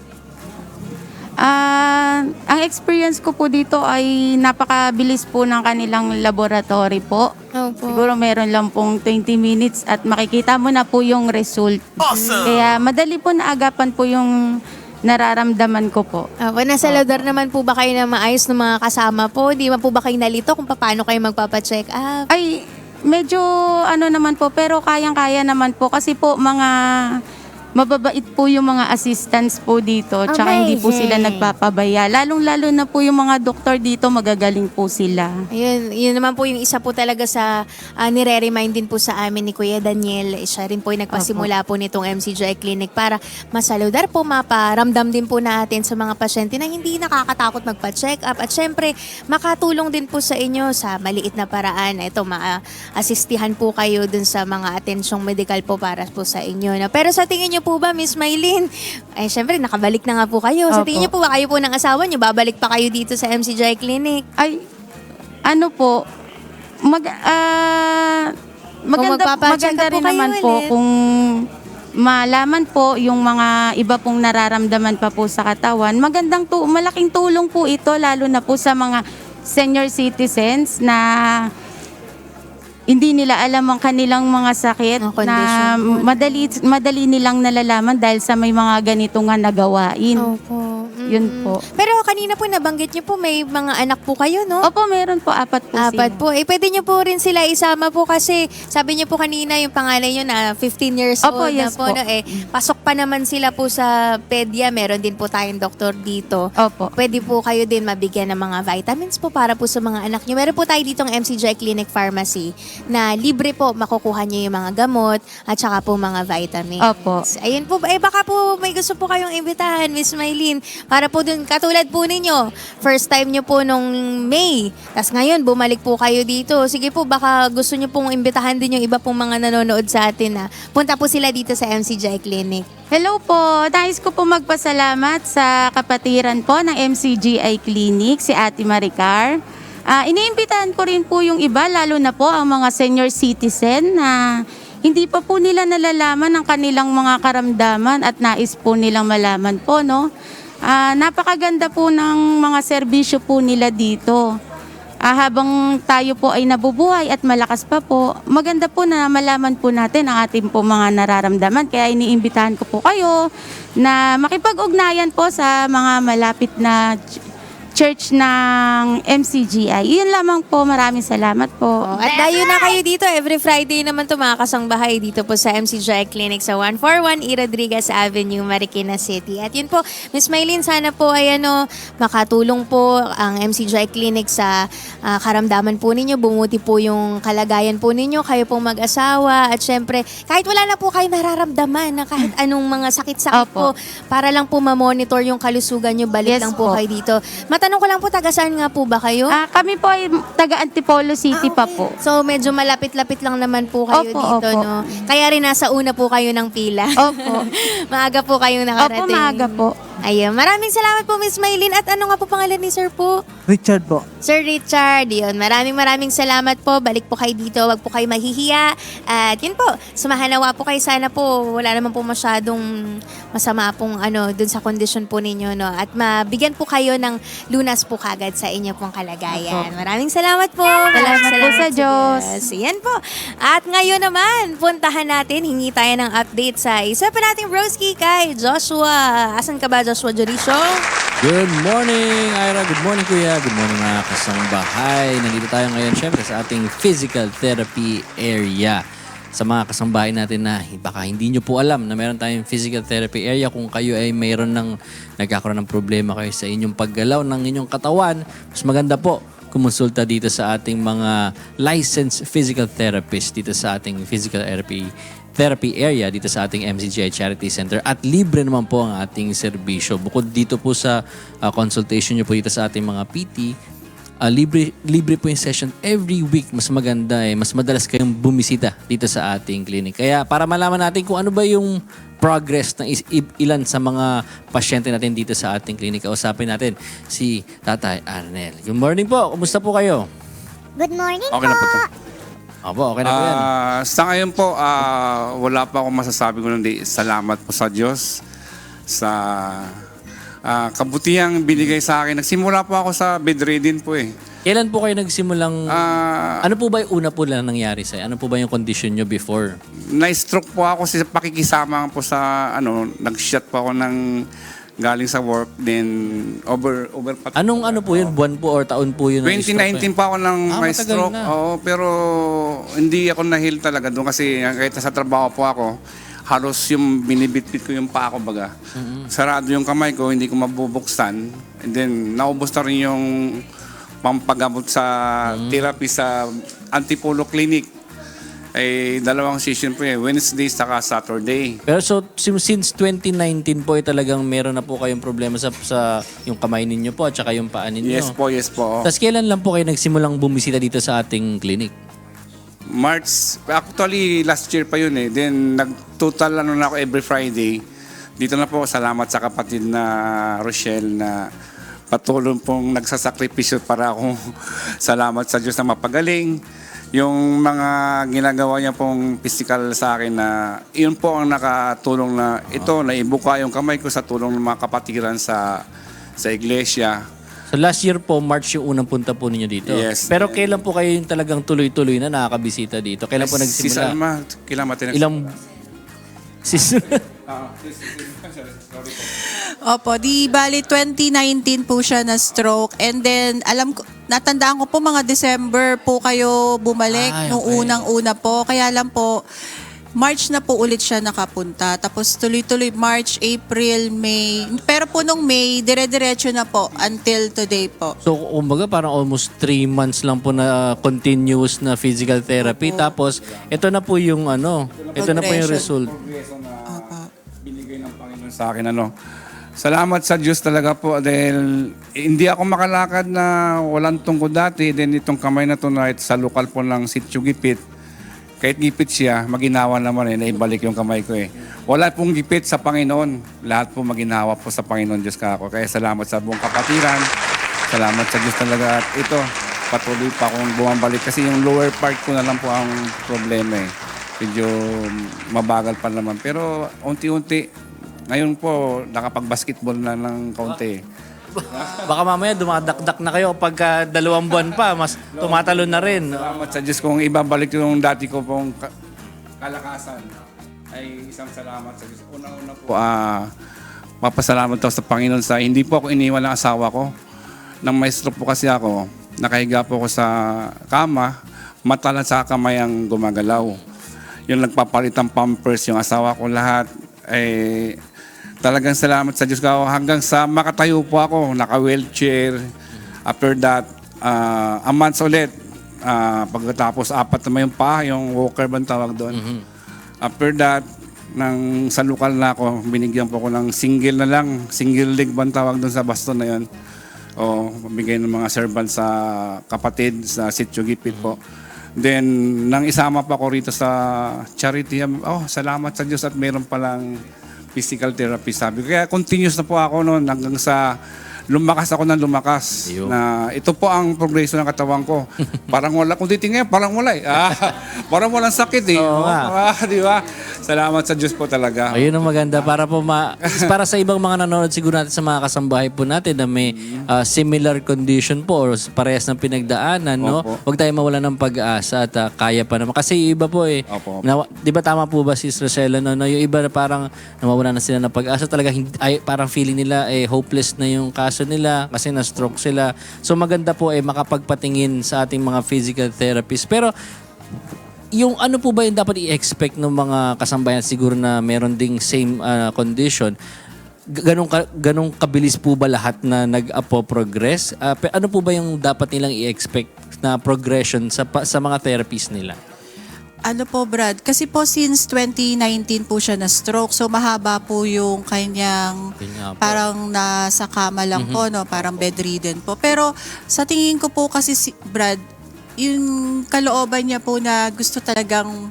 Ang experience ko po dito ay napakabilis po ng kanilang laboratory po. Opo. Siguro meron lang pong 20 minutes at makikita mo na po yung result. Kaya madali po naagapan po yung nararamdaman ko po. Nasa lodar naman po ba kayo na maayos ng mga kasama po? Hindi man po ba kayo nalito kung paano kayo magpapacheck up? Ay, medyo naman po, pero kayang-kaya naman po kasi po mababait po yung mga assistants po dito. Tsaka hindi po sila Amazing. nagpapabaya. Lalong-lalo na po yung mga doktor dito, magagaling po sila. Ayun, yun naman po yung isa po talaga sa nire-remind din po sa amin ni Kuya Daniel. Siya rin po yung nagpasimula po nitong MCGI Clinic para masaludar po, maparamdam din po natin sa mga pasyente na hindi nakakatakot magpa-check up. At syempre, makatulong din po sa inyo sa maliit na paraan. Ito, ma-assistihan po kayo dun sa mga atensyong medical po para po sa inyo. No? Pero sa tingin niyo po ba, Miss Mylene? Ay, syempre, nakabalik na nga po kayo. Sa Opo. tingin niyo po ba kayo po ng asawa niyo, babalik pa kayo dito sa MCGI Clinic? Ay, maganda, magpapacheck maganda up po rin kayo naman ulit. po kung malaman po yung mga iba pong nararamdaman pa po sa katawan. Malaking tulong po ito, lalo na po sa mga senior citizens na hindi nila alam ang kanilang mga sakit Ang na condition po. madali nilang nalalaman dahil sa may mga ganito nga nagawain. Opo. Yun po. Pero kanina po nabanggit niyo po may mga anak po kayo, no? Opo, meron po 4 po Apat sila. po. Pwede niyo po rin sila isama po kasi sabi niyo po kanina yung pangalan niyo na 15 years Opo, old yes na po. po. No? Pasok pa naman sila po sa pedya. Meron din po tayong doktor dito. Opo. Pwede po kayo din mabigyan ng mga vitamins po para po sa mga anak niyo. Meron po tayo ditong MCGI Clinic Pharmacy na libre po makukuha niyo yung mga gamot at saka po mga vitamins. Opo. Ayun po. Baka po may gusto po kayong imbitahan, Miss Mylene. Para po dun, katulad po ninyo, first time nyo po nung May. Tapos ngayon, bumalik po kayo dito. Sige po, baka gusto nyo pong imbitahan din yung iba pong mga nanonood sa atin na punta po sila dito sa MCGI Clinic. Hello po. Nais ko po magpasalamat sa kapatiran po ng MCGI Clinic, si Ate Maricar. Iniimbitahan ko rin po yung iba, lalo na po ang mga senior citizen na hindi pa po nila nalalaman ang kanilang mga karamdaman at nais po nilang malaman po, no? Napakaganda po ng mga serbisyo po nila dito. Habang tayo po ay nabubuhay at malakas pa po, maganda po na malaman po natin ang ating po mga nararamdaman. Kaya iniimbitahan ko po kayo na makipag-ugnayan po sa mga malapit na church ng MCGI. Iyon lamang po. Maraming salamat po. At dayo na kayo dito. Every Friday naman ito mga kasangbahay dito po sa MCGI Clinic sa 141 E. Rodriguez Avenue, Marikina City. At yun po, Miss Mylene, sana po ay makatulong po ang MCGI Clinic sa karamdaman po ninyo. Bumuti po yung kalagayan po ninyo. Kayo pong mag-asawa. At syempre, kahit wala na po kayo nararamdaman na kahit anong mga sakit-sakit po, Opo. para lang po ma-monitor yung kalusugan nyo, balik Yes lang po po. kayo dito. matanong ko lang po, taga saan nga po ba kayo? Kami po ay taga Antipolo City pa po. So, medyo malapit-lapit lang naman po kayo Opo, dito, opo. no? Kaya rin nasa una po kayo ng pila. Opo. Maaga po kayong nakarating. Opo, maaga po. Ayun. Maraming salamat po, Miss Maylin. At ano nga po pangalan ni Sir po? Richard po. Sir Richard, yun. Maraming salamat po. Balik po kayo dito. Wag po kayo maghihiya. At yun po, sumahanawa po kayo. Sana po wala naman po masyadong masama pong dun sa kondisyon po ninyo, no? At mabigyan po kayo ng lunas po kagad sa inyo pong kalagayan. Maraming salamat po. Salamat po sa Diyos. Yan po. At ngayon naman, puntahan natin, hingi tayo ng update sa isa pa nating broski kay Joshua. Asan ka ba, Joshua Joricio? Good morning, Ira. Good morning, Kuya. Good morning, mga kasambahay. Nandito tayo ngayon, syempre, sa ating physical therapy area. Sa mga kasambahay natin na baka hindi nyo po alam na meron tayong physical therapy area. Kung kayo ay mayroon nagkakaroon ng problema kayo sa inyong paggalaw ng inyong katawan, mas maganda po kumonsulta dito sa ating mga licensed physical therapist dito sa ating physical therapy area dito sa ating MCGI Charity Center, at libre naman po ang ating serbisyo. Bukod dito po sa consultation nyo po dito sa ating mga PT, libre po yung session every week. Mas maganda mas madalas kayong bumisita dito sa ating clinic. Kaya para malaman natin kung ano ba yung progress ng ilan sa mga pasyente natin dito sa ating clinic, kausapin natin si Tatay Arnel. Good morning po. Kumusta po kayo? Good morning Okay na po to. Opo, okay na po yan. Sa ngayon po, wala pa akong masasabi ko kundi salamat po sa Diyos sa kabutihang binigay sa akin. Nagsimula po ako sa bedridden po eh. Kailan po kayo nagsimulang... ano po ba yung una po lang nangyari sa'yo? Ano po ba yung condition nyo before? Na-stroke po ako sa pakikisama po sa nag-shot po ako ng galing sa work, then over Anong po yun? Buwan po or taon po yun? 2019 pa ako ng may matagal stroke. na. Oo, pero hindi ako na-heal talaga doon kasi kahit sa trabaho po ako, halos yung binibitbit ko yung paa ko baga. Sarado yung kamay ko, hindi ko mabubuksan. And then naubos na rin yung pampagamot sa therapy sa Antipolo Clinic. Dalawang session po Wednesday saka Saturday. Pero so, since 2019 po, talagang meron na po kayong problema sa yung kamay ninyo po at saka yung paa ninyo. Yes po. Tapos kailan lang po kayo nagsimulang bumisita dito sa ating clinic? March, actually last year pa yun Then nag-total na ako every Friday. Dito na po, salamat sa kapatid na Rochelle na patuloy pong nagsasakripisyo para akong salamat sa Diyos na mapagaling. Yung mga ginagawa niya pong physical sa akin na yun po ang nakatulong na ito, naibuka yung kamay ko sa tulong ng mga kapatiran sa iglesia. So last year po, March yung unang punta po ninyo dito. Yes. Pero kailan po kayo yung talagang tuloy-tuloy na nakakabisita dito? Kailan po nagsimula? Si Salma, kailan matinag? Opo, di bali 2019 po siya na stroke, and then natandaan ko po mga December po kayo bumalik nung unang-una po, kaya lang po March na po ulit siya nakapunta. Tapos tuloy-tuloy March, April, May. Pero po nung May, dire-diretso na po until today po. So, kumbaga parang almost 3 months lang po na continuous na physical therapy. Tapos, ito na po yung ito na po yung result. Binigay ng Panginoon sa akin Salamat sa Diyos talaga po dahil hindi ako makalakad na walang tungkod dati. Then itong kamay na to na sa lokal po ng Sitio Gipit. Kahit gipit siya, maginawa naman naibalik yung kamay ko Wala pong gipit sa Panginoon. Lahat po maginawa po sa Panginoon Diyos ka ako. Kaya salamat sa buong kapatiran. Salamat sa Diyos talaga. At ito, patuloy pa akong bumabalik kasi yung lower part ko na lang po ang problema Medyo mabagal pa naman. Pero unti-unti, ngayon po, nakapag-basketball na ng kaunti. Baka mamaya dumadakdak na kayo pagka 2 buwan pa, mas tumatalon na rin. Salamat sa Diyos kung ibabalik yung dati ko pong kalakasan. Ay isang salamat sa Diyos. Una-una po, mapasalamat ako sa Panginoon sa hindi po ako iniwan ng asawa ko. Nang may stroke po kasi ako, nakahiga po ako sa kama, mata lang sa kamay ang gumagalaw. Yung nagpapalit ng pampers, yung asawa ko lahat, talagang salamat sa Diyos ko hanggang sa makatayo po ako, naka-wheelchair. After that, a month ulit. Pagkatapos 4 naman yung paa, yung walker bang tawag doon. After that, sa lokal na ako, binigyan po ako ng single leg bang tawag doon sa baston na yun. o bigay ng mga servant sa kapatid sa Sitio Gipit po. Then, nang isama pa ko rito sa charity, salamat sa Diyos at mayroon palang physical therapy, sabi ko. Kaya continuous na po ako noon hanggang sa lumakas ako ng lumakas. Ayun. Na ito po ang progreso ng katawan ko. Parang wala, kung titingnan, parang wala eh. Parang walang sakit eh. Oo nga. Di ba? Salamat sa Diyos po talaga. Ayun ang maganda para po para sa ibang mga nanonood siguro natin sa mga kasambahay po natin na may similar condition po or parehas ng pinagdaanan, no? Opo. Huwag tayo mawala ng pag-asa at kaya pa naman. Kasi yung iba po Opo. di ba tama po ba si Rosella, no? Yung iba na parang nawawala na sila ng pag-asa talaga, parang feeling nila hopeless na yung kaso nila kasi na-stroke sila. So maganda po makapagpatingin sa ating mga physical therapist. Pero yung ano po ba yung dapat i-expect ng mga kasambayan siguro na meron ding same condition? Ganong kabilis po ba lahat na nag-progress? Ano po ba yung dapat nilang i-expect na progression sa mga therapies nila? Ano po, Brad? Kasi po since 2019 po siya na-stroke. So mahaba po yung kanyang Yun nga po. parang nasa kama lang po, no? Parang bedridden po. Pero sa tingin ko po kasi Brad, yung kalooban niya po na gusto talagang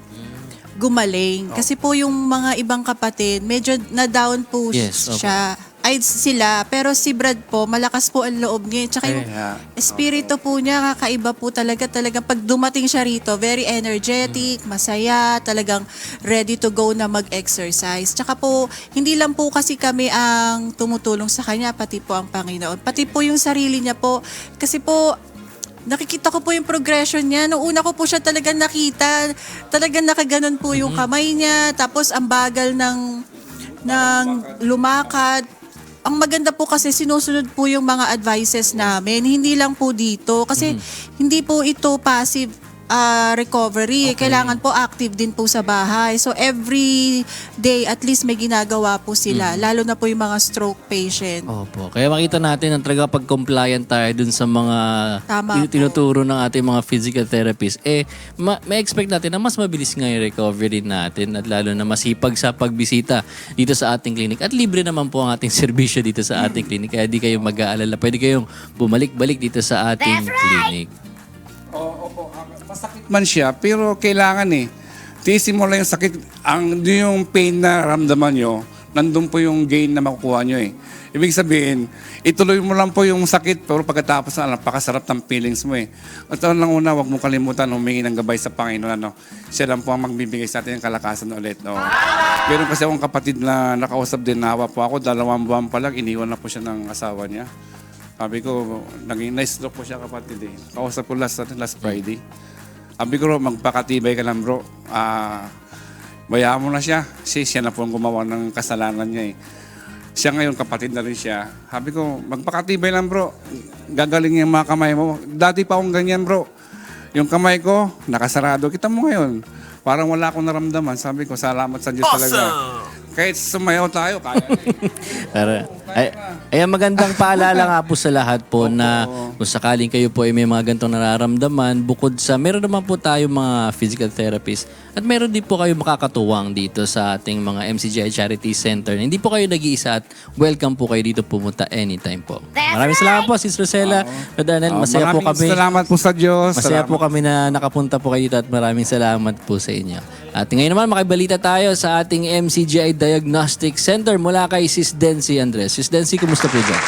gumaling. Kasi po yung mga ibang kapatid, medyo na-down po Yes, opo. siya. Ay, sila. Pero si Brad po, malakas po ang loob niya. Tsaka yung espiritu po niya, kakaiba po talaga. Talagang pag dumating siya rito, very energetic, masaya, talagang ready to go na mag-exercise. Tsaka po, hindi lang po kasi kami ang tumutulong sa kanya, pati po ang Panginoon. Pati po yung sarili niya po. Kasi po, nakikita ko po yung progression niya. Noong una ko po siya talagang nakita, talagang nakaganon po yung kamay niya, tapos ang bagal ng lumakad. Ang maganda po kasi sinusunod po yung mga advices namin, hindi lang po dito. Kasi hindi po ito passive recovery. Kailangan po active din po sa bahay. So every day at least may ginagawa po sila. Lalo na po yung mga stroke patient. Opo. Kaya makita natin ang talaga pag-compliant tayo dun sa mga Tama po. tinuturo ng ating mga physical therapist. May expect natin na mas mabilis nga yung recovery natin at lalo na masipag sa pagbisita dito sa ating clinic. At libre naman po ang ating serbisyo dito sa ating clinic. Kaya di kayo mag-aalala. Pwede kayong bumalik-balik dito sa ating clinic. Opo, masakit man siya, pero kailangan tiisin mo lang yung sakit. Yung pain na ramdaman nyo, nandun po yung gain na makukuha nyo Ibig sabihin, ituloy mo lang po yung sakit, pero pagkatapos napakasarap ng feelings mo At lang una, huwag mo kalimutan humingi ng gabay sa Panginoon. Siya lang po ang magbibigay sa atin ng kalakasan ulit. Meron kasi akong kapatid na nakausap din, nahawa po ako, 2 buwan pa lang, iniwan na po siya ng asawa niya. Sabi ko, naging na-stroke po siya kapatid Kausap ko last Friday. Sabi ko, magpakatibay ka lang bro. Bayaan mo na siya. Siya na po ang gumawa ng kasalanan niya Siya ngayon, kapatid na rin siya. Sabi ko, magpakatibay lang bro. Gagaling yung mga kamay mo. Dati pa akong ganyan bro. Yung kamay ko, nakasarado. Kita mo ngayon. Parang wala akong naramdaman. Sabi ko, salamat sa Diyos talaga. Kahit sumayaw tayo, kaya Ay, magandang paalala nga po sa lahat po na kung sakaling kayo po ay may mga ganitong nararamdaman, bukod sa, meron naman po tayo mga physical therapist at meron din po kayo makakatuwang dito sa ating mga MCGI Charity Center. Hindi po kayo nag-iisa at welcome po kayo dito pumunta anytime po. Maraming salamat po, Sis Rosella. Danel, masaya po kami. Salamat po sa Diyos. Masaya po kami na nakapunta po kayo dito at maraming salamat po sa inyo. At ngayon naman, makibalita tayo sa ating MCGI Diagnostic Center mula kay Sis Dency Andres. Sis Dency, kumusta po dyan?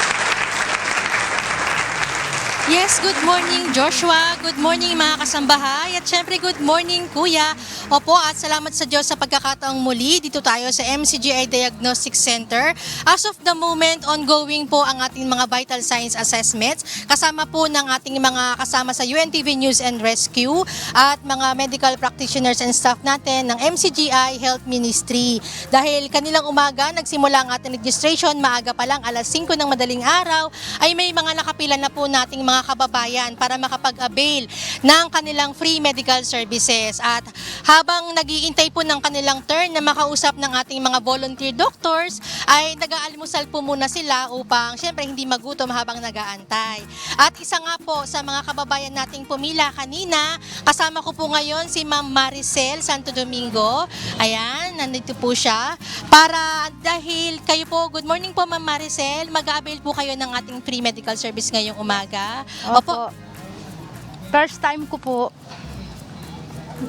Yes, good morning Joshua, good morning mga kasambahay, at syempre good morning Kuya. Opo, at salamat sa Diyos sa pagkakataong muli dito tayo sa MCGI Diagnostic Center. As of the moment, ongoing po ang ating mga vital signs assessments. Kasama po ng ating mga kasama sa UNTV News and Rescue at mga medical practitioners and staff natin ng MCGI Health Ministry. Dahil kanilang umaga, nagsimula ang ating registration, maaga pa lang, alas 5 ng madaling araw, ay may mga nakapila na po nating mga mga kababayan para makapag-avail ng kanilang free medical services. At habang nag-iintay po ng kanilang turn na makausap ng ating mga volunteer doctors, ay nag-aalmusal po muna sila upang syempre hindi magutom habang nag-aantay. At isa nga po sa mga kababayan nating pumila kanina, kasama ko po ngayon si Ma'am Maricel Santo Domingo. Ayan, nandito po siya. Para dahil kayo po, good morning po Ma'am Maricel, mag-avail po kayo ng ating free medical service ngayong umaga. Opo. First time ko po.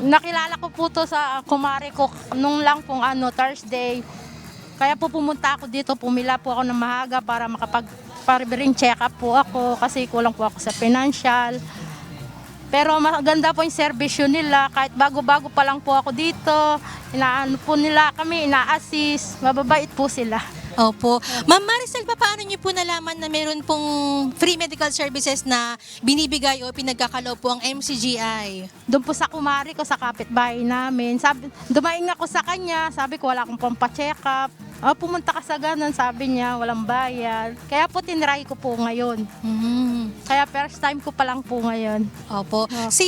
Nakilala ko po to sa kumare ko nung lang pong Thursday. Kaya po pumunta ako dito, pumila po ako ng mahaga para makapag-ring check up po ako kasi kulang po ako sa financial. Pero maganda po yung serbisyo nila, kahit bago-bago pa lang po ako dito, inaano po nila kami, ina-assist, mababait po sila. Opo. Ma'am Maricel, paano niyo po nalaman na meron pong free medical services na binibigay o pinagkakaloob po ang MCGI? Doon po sa kumari ko, sa kapitbahay namin. Dumaing ako sa kanya, sabi ko wala akong pampacheck up. Pumunta ka sa ganun, sabi niya, walang bayad. Kaya po tinry ko po ngayon. Kaya first time ko pa lang po ngayon. Opo. Si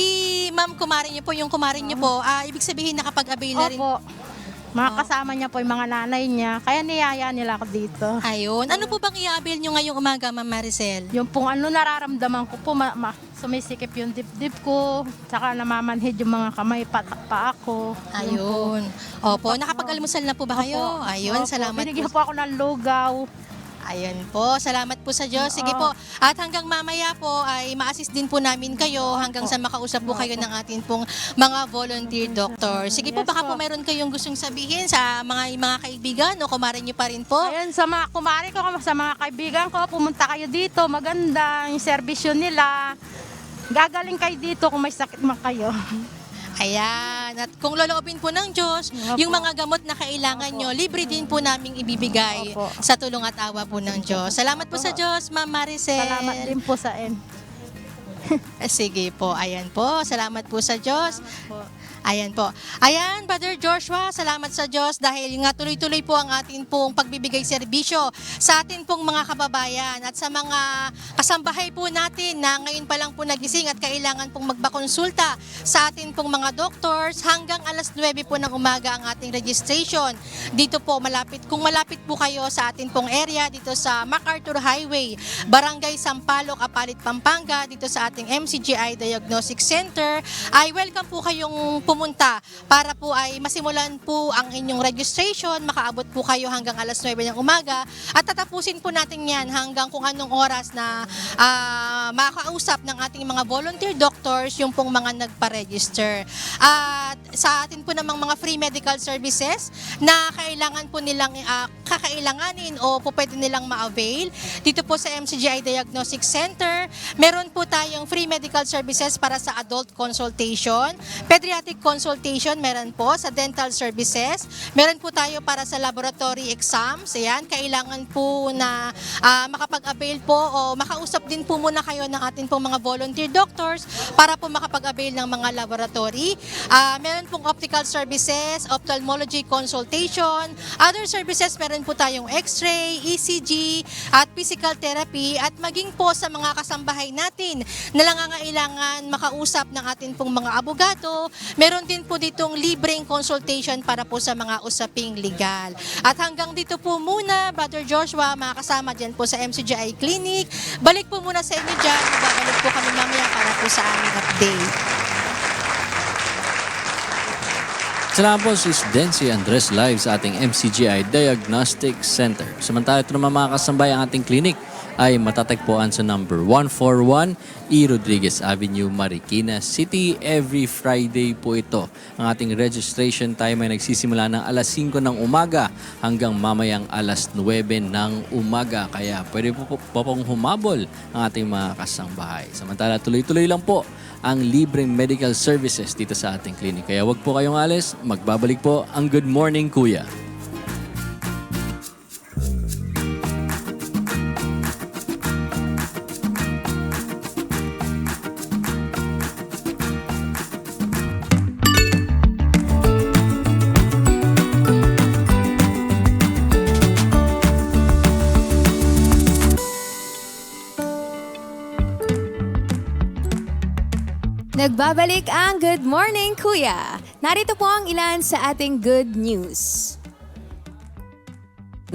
Ma'am kumari niyo po, yung kumari niyo po, ibig sabihin nakapag-avail na rin? Opo. Mga kasama niya po yung mga nanay niya. Kaya niyaya nila ako dito. Ayun. Ano po bang i-avail niyo ngayong umaga, Ma'am Maricel? Yung pong nararamdaman ko po, sumisikip yung dibdib ko, saka namamanhid yung mga kamay, patak pa ako. Ayun. Opo. Nakapag-almusal na po ba kayo? Opo. Ayun. Opo. Salamat Binigyan po. po ako ng lugaw. Ayun po, salamat po sa Diyos. Sige po, at hanggang mamaya po ay ma-assist din po namin kayo hanggang sa makausap po kayo ng ating pong mga volunteer doctor. Sige po, baka po meron kayong gustong sabihin sa mga kaibigan o kumare niyo pa rin po. Ayun, sa mga kumari ko, sa mga kaibigan ko, pumunta kayo dito. Maganda yung serbisyo nila. Gagaling kayo dito kung may sakit man kayo. Ayan. At kung loloobin po ng Diyos, yung mga gamot na kailangan nyo, libre din po naming ibibigay sa tulong at awa po ng Diyos. Salamat po sa Diyos, Ma'am Maricel. Salamat din po sa Sige po, ayan po. Salamat po sa Diyos. Ayan po. Ayan, Brother Joshua, salamat sa Diyos dahil nga tuloy-tuloy po ang atin pong pagbibigay serbisyo sa atin pong mga kababayan at sa mga kasambahay po natin na ngayon pa lang po nagising at kailangan pong magpakonsulta sa atin pong mga doctors hanggang alas 9 po ng umaga ang ating registration. Dito po malapit, kung malapit po kayo sa atin pong area dito sa MacArthur Highway, Barangay Sampaloc, Apalit, Pampanga, dito sa ating MCGI Diagnostic Center, ay welcome po kayong pumunta para po ay masimulan po ang inyong registration, makaabot po kayo hanggang alas 9 ng umaga at tatapusin po natin yan hanggang kung anong oras na makausap ng ating mga volunteer doctors yung pong mga nagpa-register. At sa atin po namang mga free medical services na kailangan po nilang kakailanganin o po pwede nilang ma-avail dito po sa MCGI Diagnostic Center, meron po tayong free medical services para sa adult consultation, pediatric consultation, meron po sa dental services, meron po tayo para sa laboratory exams. Ayan, kailangan po na makapag-avail po o makausap din po muna kayo ng ating pong mga volunteer doctors para po makapag-avail ng mga laboratory. Meron pong optical services, ophthalmology consultation, other services, meron po tayong x-ray, ECG, at physical therapy, at maging po sa mga kasambahay natin na nangangailangan makausap ng ating pong mga abogado, meron din po ditong libreng consultation para po sa mga usaping legal. At hanggang dito po muna, Brother Joshua, mga kasama dyan po sa MCGI Clinic. Balik po muna sa inyo dyan. Babalik po kami mamaya para po sa aming update. Salamat po si Dency Andres live sa ating MCGI Diagnostic Center. Samantala ito naman mga kasambay, ang ating clinic ay matatagpuan sa number 141 E. Rodriguez Avenue, Marikina City. Every Friday po ito. Ang ating registration time ay nagsisimula ng alas 5 ng umaga hanggang mamayang alas 9 ng umaga. Kaya pwede po pong humabol ang ating mga kasangbahay. Samantala tuloy-tuloy lang po ang libreng medical services dito sa ating clinic. Kaya wag po kayong alis, magbabalik po ang Good Morning Kuya. Nagbabalik ang Good Morning Kuya. Narito po ang ilan sa ating good news.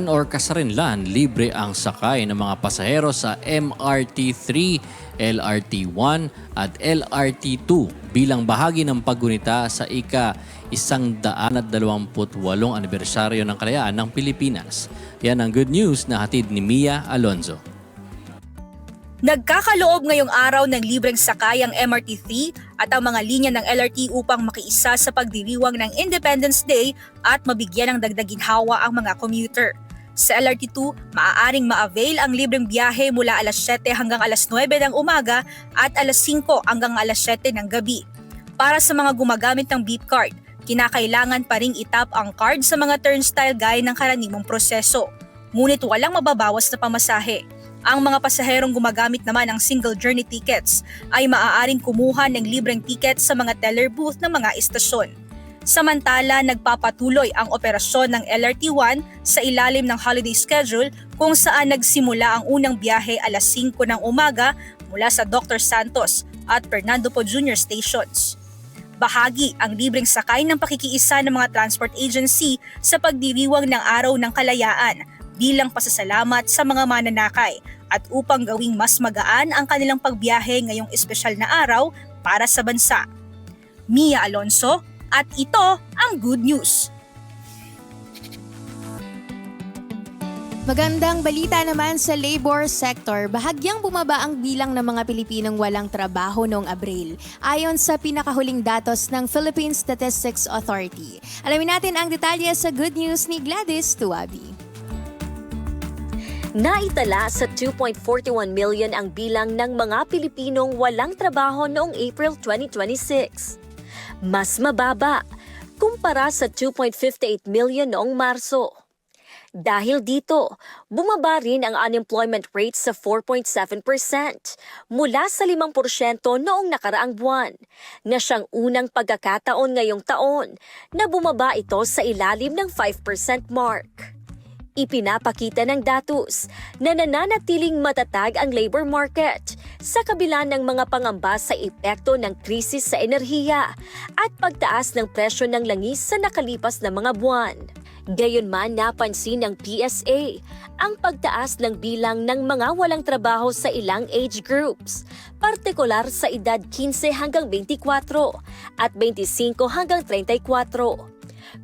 Or Kasarinlan, libre ang sakay ng mga pasahero sa MRT-3, LRT-1 at LRT-2 bilang bahagi ng paggunita sa ika-128 anibersaryo ng kalayaan ng Pilipinas. Yan ang good news na hatid ni Mia Alonzo. Nagkakaloob ngayong araw ng libreng sakay ang MRT-3 at ang mga linya ng LRT upang makiisa sa pagdiriwang ng Independence Day at mabigyan ng dagdag ginhawa ang mga commuter. Sa LRT-2, maaaring ma-avail ang libreng biyahe mula alas 7 hanggang alas 9 ng umaga at alas 5 hanggang alas 7 ng gabi. Para sa mga gumagamit ng beep card, kinakailangan pa ring itap ang card sa mga turnstile gaya ng karaniwang proseso. Ngunit walang mababawas na pamasahe. Ang mga pasaherong gumagamit naman ng single journey tickets ay maaaring kumuha ng libreng ticket sa mga teller booth ng mga istasyon. Samantala, nagpapatuloy ang operasyon ng LRT-1 sa ilalim ng holiday schedule kung saan nagsimula ang unang biyahe alas 5 ng umaga mula sa Dr. Santos at Fernando Po Jr. stations. Bahagi ang libreng sakay ng pakikiisa ng mga transport agency sa pagdiriwang ng Araw ng Kalayaan bilang pasasalamat sa mga mananakay at upang gawing mas magaan ang kanilang pagbiyahe ngayong espesyal na araw para sa bansa. Mia Alonzo, at ito ang good news. Magandang balita naman sa labor sector. Bahagyang bumaba ang bilang ng mga Pilipinong walang trabaho noong Abril, ayon sa pinakahuling datos ng Philippine Statistics Authority. Alamin natin ang detalye sa good news ni Gladys Tuabi. Naitala sa 2.41 million ang bilang ng mga Pilipinong walang trabaho noong April 2026. Mas mababa kumpara sa 2.58 million noong Marso. Dahil dito, bumaba rin ang unemployment rate sa 4.7% mula sa 5% noong nakaraang buwan, na siyang unang pagkakataon ngayong taon na bumaba ito sa ilalim ng 5% mark. Ipinapakita ng datos na nananatiling matatag ang labor market sa kabila ng mga pangamba sa epekto ng krisis sa enerhiya at pagtaas ng presyo ng langis sa nakalipas na mga buwan. Gayunman, napansin ng PSA ang pagtaas ng bilang ng mga walang trabaho sa ilang age groups, partikular sa edad 15 hanggang 24 at 25 hanggang 34.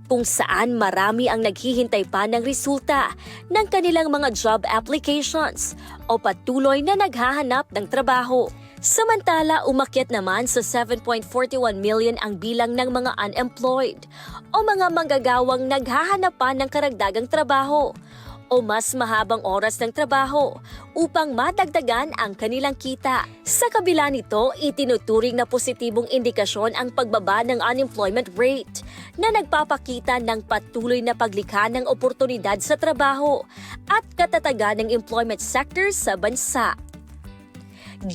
Kung saan marami ang naghihintay pa ng resulta ng kanilang mga job applications o patuloy na naghahanap ng trabaho. Samantala, umakyat naman sa 7.41 million ang bilang ng mga unemployed o mga manggagawang naghahanap pa ng karagdagang trabaho o mas mahabang oras ng trabaho upang madagdagan ang kanilang kita. Sa kabila nito, itinuturing na positibong indikasyon ang pagbaba ng unemployment rate na nagpapakita ng patuloy na paglikha ng oportunidad sa trabaho at katatagan ng employment sector sa bansa.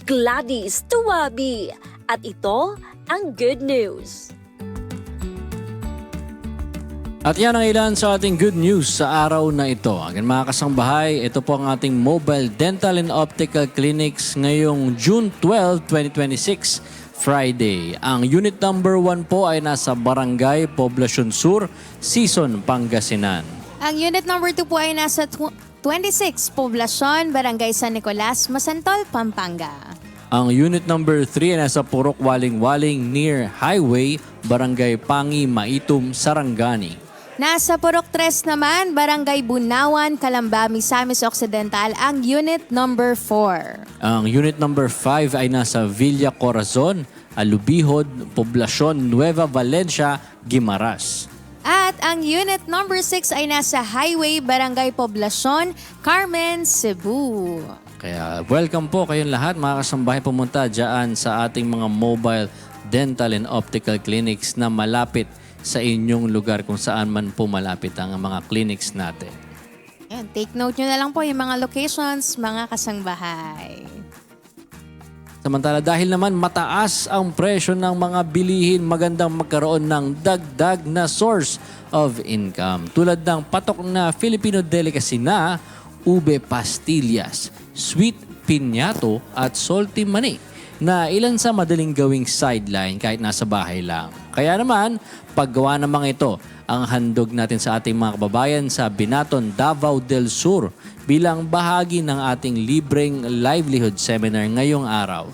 Gladys Tuabi, at ito ang good news. At yan ang ilan sa ating good news sa araw na ito. Ang mga kasangbahay, ito po ang ating mobile dental and optical clinics ngayong June 12, 2026, Friday. Ang unit number 1 po ay nasa Barangay Poblacion Sur, Sison, Pangasinan. Ang unit number 2 po ay nasa 26 Poblacion, Barangay San Nicolas, Masantol, Pampanga. Ang unit number 3 ay nasa Purok Waling-Waling near Highway, Barangay Pangi, Maitum, Sarangani. Nasa Purok 3 naman, Barangay Bunawan, Calamba, Misamis Occidental, ang unit number 4. Ang unit number 5 ay nasa Villa Corazon, Alubihod, Poblacion, Nueva Valencia, Guimaras. At ang unit number 6 ay nasa Highway, Barangay Poblacion, Carmen, Cebu. Kaya welcome po kayong lahat mga kasambahay, pumunta dyan sa ating mga mobile dental and optical clinics na malapit sa inyong lugar kung saan man po malapit ang mga clinics natin. Ayan, take note nyo na lang po yung mga locations, mga kasangbahay. Samantala, dahil naman mataas ang presyo ng mga bilihin, magandang magkaroon ng dagdag na source of income. Tulad ng patok na Filipino delicacy na ube pastillas, sweet piñato at salty mani. na ilan sa madaling gawing sideline kahit nasa bahay lang. Kaya naman, paggawa ng mga ito, ang handog natin sa ating mga kababayan sa Binaton, Davao del Sur bilang bahagi ng ating libreng livelihood seminar ngayong araw.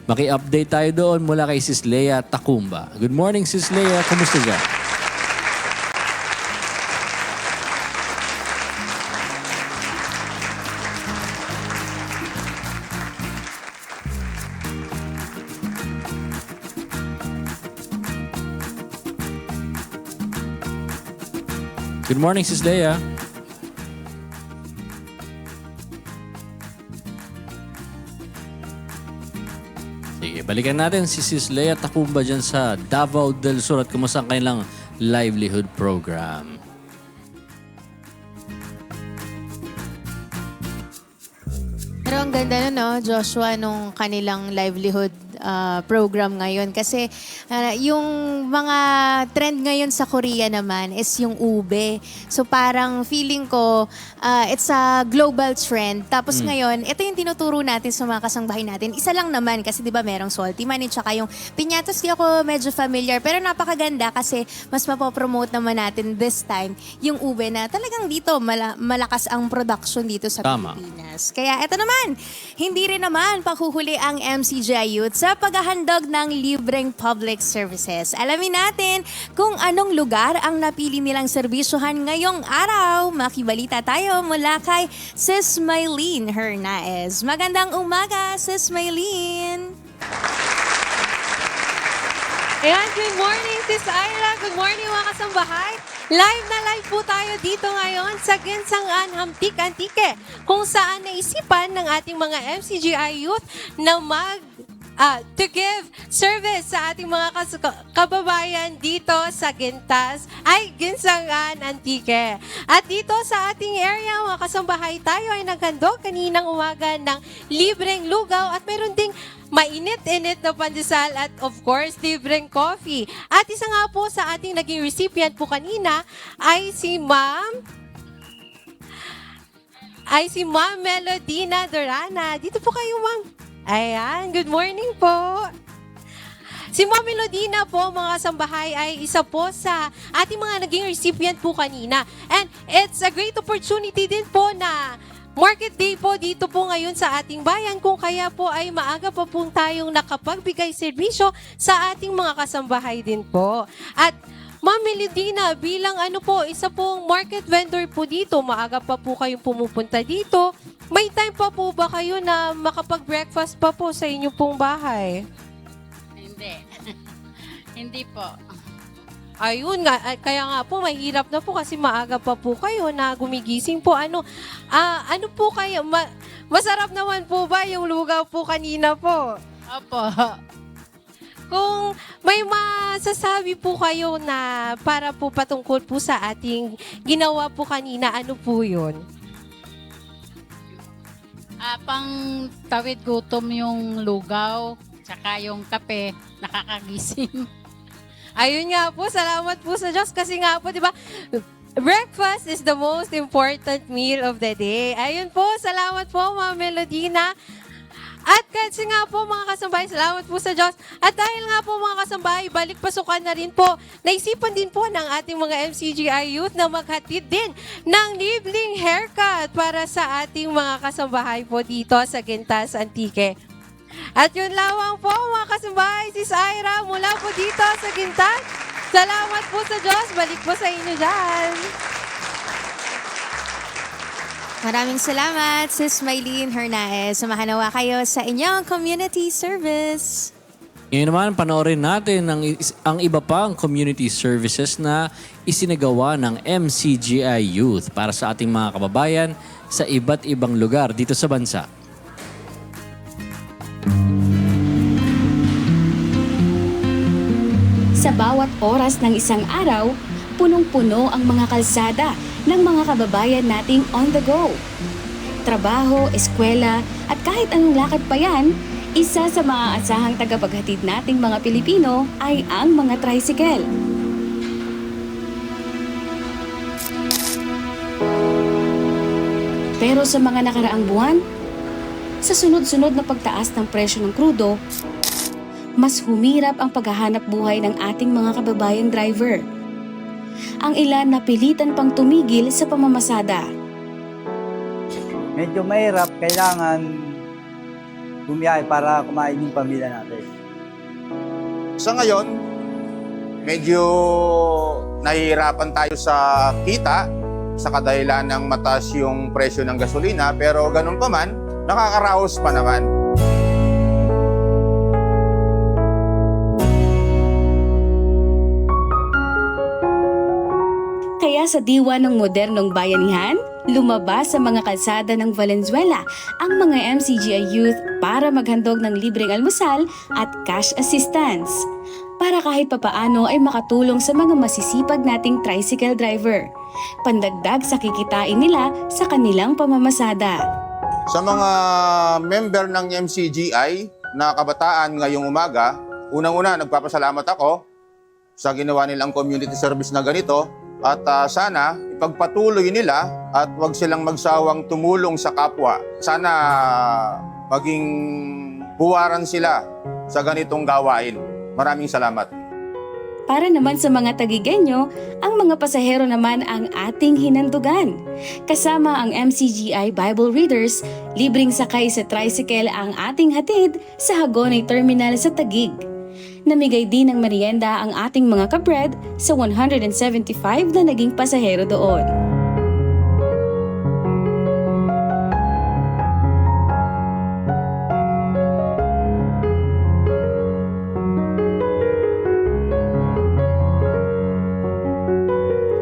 Maki-update tayo doon mula kay Sis Lea Tacumba. Good morning, Sis Lea. Kumusta dyan? Good morning, Sis Lea. Sige, balikan natin si Sis Lea Tacumba dyan sa Davao del Sur at kumusta ang kanilang livelihood program. Pero ang ganda nun, no, Joshua, nung kanilang livelihood program ngayon. Kasi yung mga trend ngayon sa Korea naman is yung ube. So parang feeling ko, it's a global trend. Tapos ngayon, ito yung tinuturo natin sa mga kasangbahay natin. Isa lang naman kasi di ba merong salty money tsaka yung piñatos, di ako medyo familiar. Pero napakaganda kasi mas mapopromote naman natin this time yung ube na talagang dito malakas ang production dito sa Pilipinas. Kaya ito naman, hindi rin naman panghuhuli ang MCGI Youth sa paghahandog ng libreng public services. Alamin natin kung anong lugar ang napili nilang serbisyohan ngayong araw. Makibalita tayo mula kay Sis Maylene Hernaez. Magandang umaga, Sis Maylene! Ayan, good morning, Sis Ira. Good morning, mga kasambahay. Live na live po tayo dito ngayon sa Ginsangan, Hamtik, Antique, kung saan naisipan ng ating mga MCGI youth na to give service sa ating mga kababayan dito sa Ginsangan, Antique. At dito sa ating area, mga kasambahay, tayo ay naghandog kaninang umaga ng libreng lugaw at mayroon ding mainit-init na pandesal at of course, libreng coffee. At isa nga po sa ating naging recipient po kanina ay si Ma'am Melodina Dorana. Dito po kayo, Ma'am. Ayan, good morning po. Si Ma'am Melodina po, mga sambahay, ay isa po sa ating mga naging recipient po kanina. And it's a great opportunity din po na Market Day po dito po ngayon sa ating bayan, kung kaya po ay maaga pa po tayong nakapagbigay serbisyo sa ating mga kasambahay din po. At Ma'am Melodina, bilang isa pong market vendor po dito, maaga pa po kayong pumupunta dito. May time pa po ba kayo na makapag-breakfast pa po sa inyo pong bahay? Hindi. Hindi po. Ayun nga, kaya nga po mahirap na po kasi maaga pa po kayo na gumigising po. Ano po kayo? Masarap naman po ba yung lugaw po kanina po? Opo. Kung may masasabi po kayo na para po patungkol po sa ating ginawa po kanina, ano po yun? Pang tawid gutom yung lugaw, tsaka yung kape, nakakagising. Ayun nga po, salamat po sa Diyos kasi nga po, di ba, breakfast is the most important meal of the day. Ayun po, salamat po, Ma'am Melodina. At kasi nga po, mga kasambahay, salamat po sa Diyos. At dahil nga po, mga kasambahay, balik pasukan na rin po, naisipan din po ng ating mga MCGI youth na maghatid din ng libreng haircut para sa ating mga kasambahay po dito sa Gintas, Antique. At yun lamang po, mga kasambahay, Sis Ira, mula po dito sa Gintas. Salamat po sa Diyos. Balik po sa inyo dyan. Maraming salamat, Sis Maylene Hernaez. Sumahanawa kayo sa inyong community service. Ngayon naman, panoorin natin ang iba pang community services na isinagawa ng MCGI Youth para sa ating mga kababayan sa iba't ibang lugar dito sa bansa. Sa bawat oras ng isang araw, punong-puno ang mga kalsada ng mga kababayan nating on the go. Trabaho, eskwela, at kahit anong lakad pa yan, isa sa maaasahang tagapaghatid nating mga Pilipino ay ang mga tricycle. Pero sa mga nakaraang buwan, Sa sunod-sunod na pagtaas ng presyo ng krudo, mas humirap ang paghahanap buhay ng ating mga kababayang driver. Ang ilan napilitan pang tumigil sa pamamasada. Medyo mahirap, kailangan bumiyahe para kumain yung pamilya natin. Sa ngayon, medyo nahihirapan tayo sa kita sa kadahilan ng mataas yung presyo ng gasolina, pero ganun pa man, nakakaraos pa naman. Kaya sa diwa ng modernong bayanihan, lumabas sa mga kalsada ng Valenzuela ang mga MCGI youth para maghandog ng libreng almusal at cash assistance. Para kahit papaano ay makatulong sa mga masisipag nating tricycle driver. Pandagdag sa kikitain nila sa kanilang pamamasada. Sa mga member ng MCGI na kabataan ngayong umaga, unang-una nagpapasalamat ako sa ginawa nilang community service na ganito at sana ipagpatuloy nila at huwag silang magsawang tumulong sa kapwa. Sana maging huwaran sila sa ganitong gawain. Maraming salamat. Para naman sa mga tagigenyo, ang mga pasahero naman ang ating hinandugan. Kasama ang MCGI Bible Readers, libreng sakay sa tricycle ang ating hatid sa Hagonoy Terminal sa Taguig. Namigay din ng merienda ang ating mga kabred sa 175 na naging pasahero doon.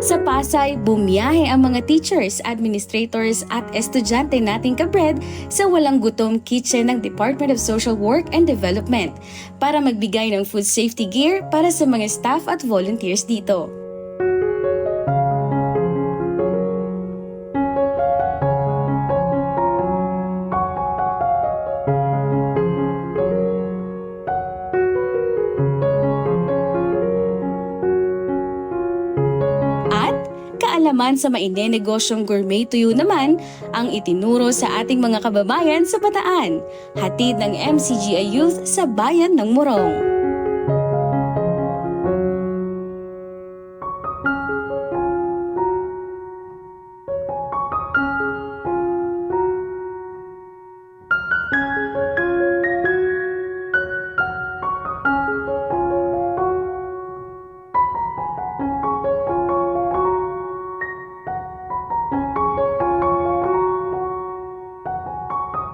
Sa Pasay, bumiyahe ang mga teachers, administrators at estudyante nating kabred sa Walang Gutom Kitchen ng Department of Social Work and Development para magbigay ng food safety gear para sa mga staff at volunteers dito. Kaalaman sa mainenegosyong gourmet tuyo naman ang itinuro sa ating mga kababayan sa Bataan, hatid ng MCGI Youth sa bayan ng Morong.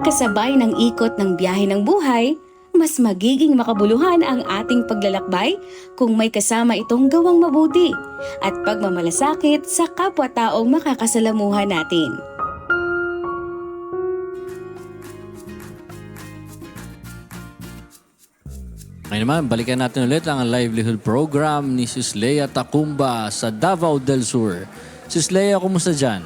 Kasabay ng ikot ng biyahe ng buhay, mas magiging makabuluhan ang ating paglalakbay kung may kasama itong gawang mabuti at pagmamalasakit sa kapwa-taong makakasalamuhan natin. Ngayon naman, balikan natin ulit ang livelihood program ni Sis Lea Tacumba sa Davao del Sur. Sis Lea, kumusta dyan?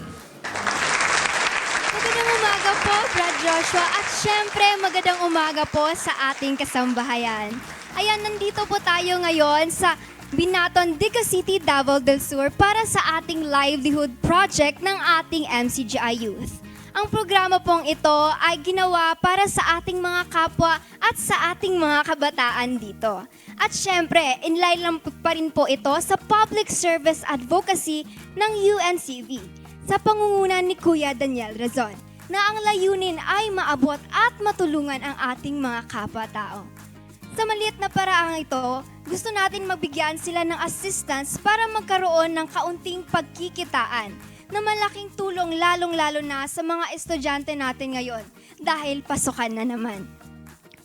Joshua, at syempre magandang umaga po sa ating kasambahayan. Ayan, nandito po tayo ngayon sa Binaton, Dica City, Davao del Sur para sa ating livelihood project ng ating MCGI Youth. Ang programa pong ito ay ginawa para sa ating mga kapwa at sa ating mga kabataan dito. At syempre, inline lang pa rin po ito sa public service advocacy ng UNCV sa pangunguna ni Kuya Daniel Razon, na ang layunin ay maabot at matulungan ang ating mga kapwa-tao. Sa maliit na paraang ito, gusto natin mabigyan sila ng assistance para magkaroon ng kaunting pagkikitaan na malaking tulong lalong-lalo na sa mga estudyante natin ngayon dahil pasukan na naman.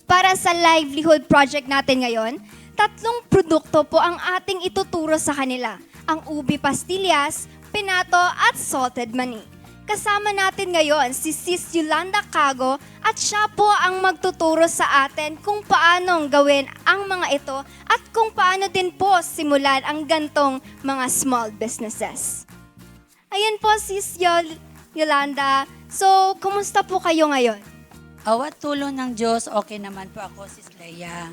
Para sa livelihood project natin ngayon, 3 produkto po ang ating ituturo sa kanila, ang ubi pastillas, pinato at salted mani. Kasama natin ngayon si Sis Yolanda Cago at siya po ang magtuturo sa atin kung paanong gawin ang mga ito at kung paano din po simulan ang gantong mga small businesses. Ayan po Sis Yolanda, so kumusta po kayo ngayon? Awat tulong ng Diyos, okay naman po ako, Sis Lea.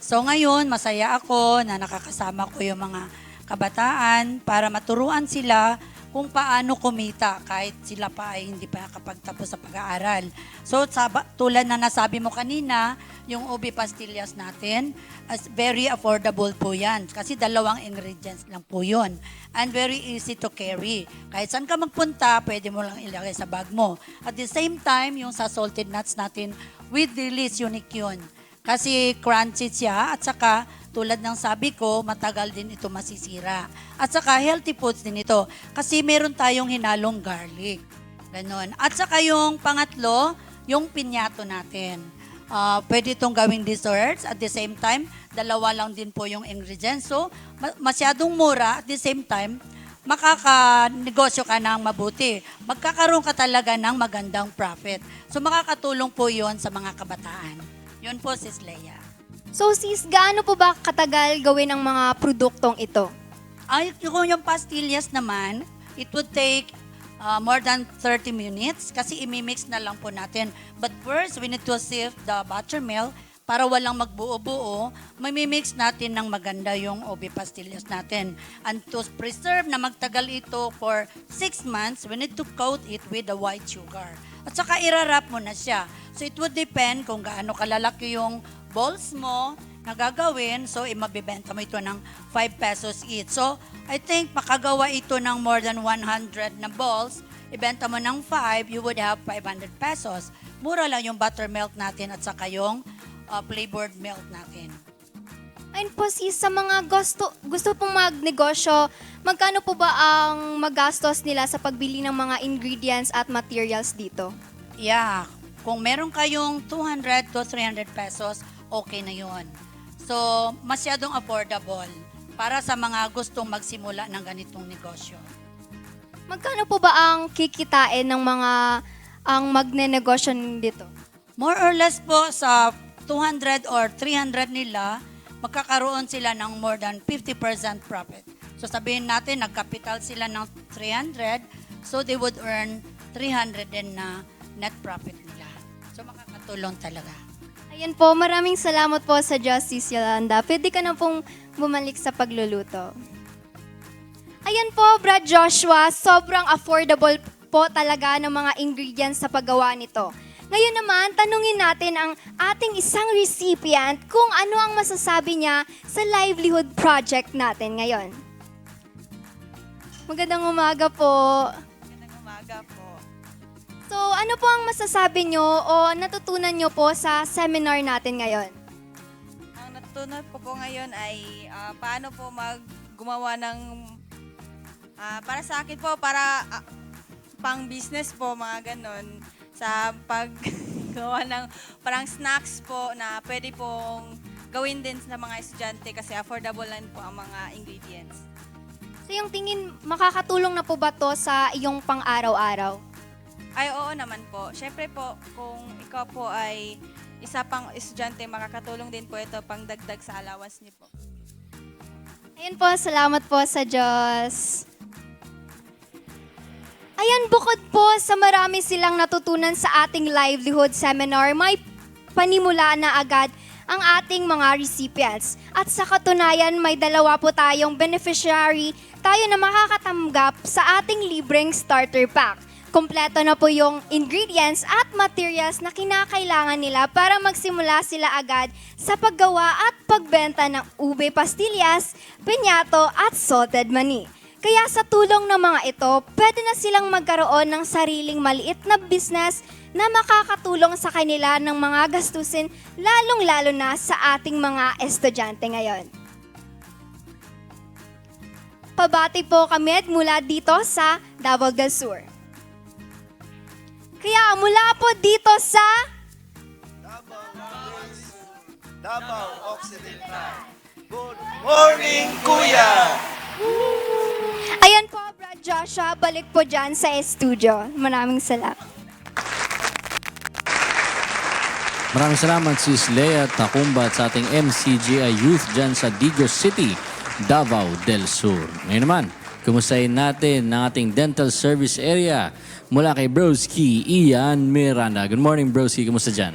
So ngayon, masaya ako na nakakasama ko yung mga kabataan para maturuan sila kung paano kumita kahit sila pa ay hindi pa nakapagtapos sa pag-aaral. So tulad na nasabi mo kanina, yung ube pastillas natin, very affordable po yan. Kasi 2 ingredients lang po yun. And very easy to carry. Kahit saan ka magpunta, pwede mo lang ilagay sa bag mo. At the same time, yung sa salted nuts natin, with release, unique yun. Kasi crunchy siya at saka tulad ng sabi ko, matagal din ito masisira. At saka healthy foods din ito. Kasi meron tayong hinalong garlic. Ganon. At saka yung pangatlo, yung pinyato natin. Pwede itong gawing desserts. At the same time, 2 lang din po yung ingredients. So, masyadong mura. At the same time, makakanegosyo ka ng mabuti. Magkakaroon ka talaga ng magandang profit. So, makakatulong po yon sa mga kabataan. Yun po, Sis Leia. So sis, gaano po ba katagal gawin ang mga produktong ito? Ay, yung pastillas naman, it would take more than 30 minutes kasi imimix na lang po natin. But first, we need to sift the buttermilk para walang magbuo-buo. Mamimix natin ng maganda yung ube pastillas natin. And to preserve na magtagal ito for 6 months, we need to coat it with the white sugar. At saka irarap mo na siya. So it would depend kung gaano kalalaki yung balls mo na gagawin. So, mabibenta mo ito ng 5 pesos each. So, I think makagawa ito ng more than 100 na balls. Ibenta mo ng 5, you would have 500 pesos. Mura lang yung buttermilk natin at saka yung flavored milk natin. Ayun po sis, sa mga gusto pong magnegosyo, magkano po ba ang magastos nila sa pagbili ng mga ingredients at materials dito? Yeah, kung meron kayong 200 to 300 pesos, okay na yun. So, masyadong affordable para sa mga gustong magsimula ng ganitong negosyo. Magkano po ba ang kikitain ng mga ang magnenegosyo dito? More or less po sa 200 or 300 nila, magkakaroon sila ng more than 50% profit. So sabihin natin, nagkapital sila ng 300, so they would earn 300 din na net profit nila. So makakatulong talaga. Ayan po, maraming salamat po sa Justice Yolanda. Pwede ka na pong bumalik sa pagluluto. Ayan po, Brad Joshua, sobrang affordable po talaga ng mga ingredients sa paggawa nito. Ngayon naman, tanungin natin ang ating isang recipient kung ano ang masasabi niya sa livelihood project natin ngayon. Magandang umaga po. Magandang umaga po. So, ano po ang masasabi nyo o natutunan nyo po sa seminar natin ngayon? Ang natutunan ko po ngayon ay paano po gumawa ng, para sa akin po, para pang business po, mga ganon. Sa paggawa ng parang snacks po na pwede pong gawin din sa mga estudyante kasi affordable lang po ang mga ingredients. So, yung tingin, makakatulong na po ba to sa iyong pang-araw-araw? Ay, oo naman po. Siyempre po, kung ikaw po ay isa pang estudyante, makakatulong din po ito pang dagdag sa allowance niyo po. Ayun po, salamat po sa Diyos. Ayan, bukod po sa marami silang natutunan sa ating livelihood seminar, may panimula na agad ang ating mga recipients. At sa katunayan, may 2 po tayong beneficiary tayo na makakatanggap sa ating libreng starter pack. Kompleto na po yung ingredients at materials na kinakailangan nila para magsimula sila agad sa paggawa at pagbenta ng ube pastillas, pinyato at salted mani. Kaya sa tulong ng mga ito, pwede na silang magkaroon ng sariling maliit na business na makakatulong sa kanila ng mga gastusin, lalong-lalo na sa ating mga estudyante ngayon. Pabati po kami mula dito sa Davao del Sur. Kaya mula po dito sa Davao Occidental. Good morning, Kuya! Ayan po, Brad Joshua, balik po dyan sa studio. Maraming salamat. Maraming salamat Sis Leia Tacumba at sa ating MCGI Youth dyan sa Digos City, Davao del Sur. Ngayon naman, kumustahin natin ng ating dental service area mula kay Broski Ian Miranda. Good morning, Broski. Kumusta dyan?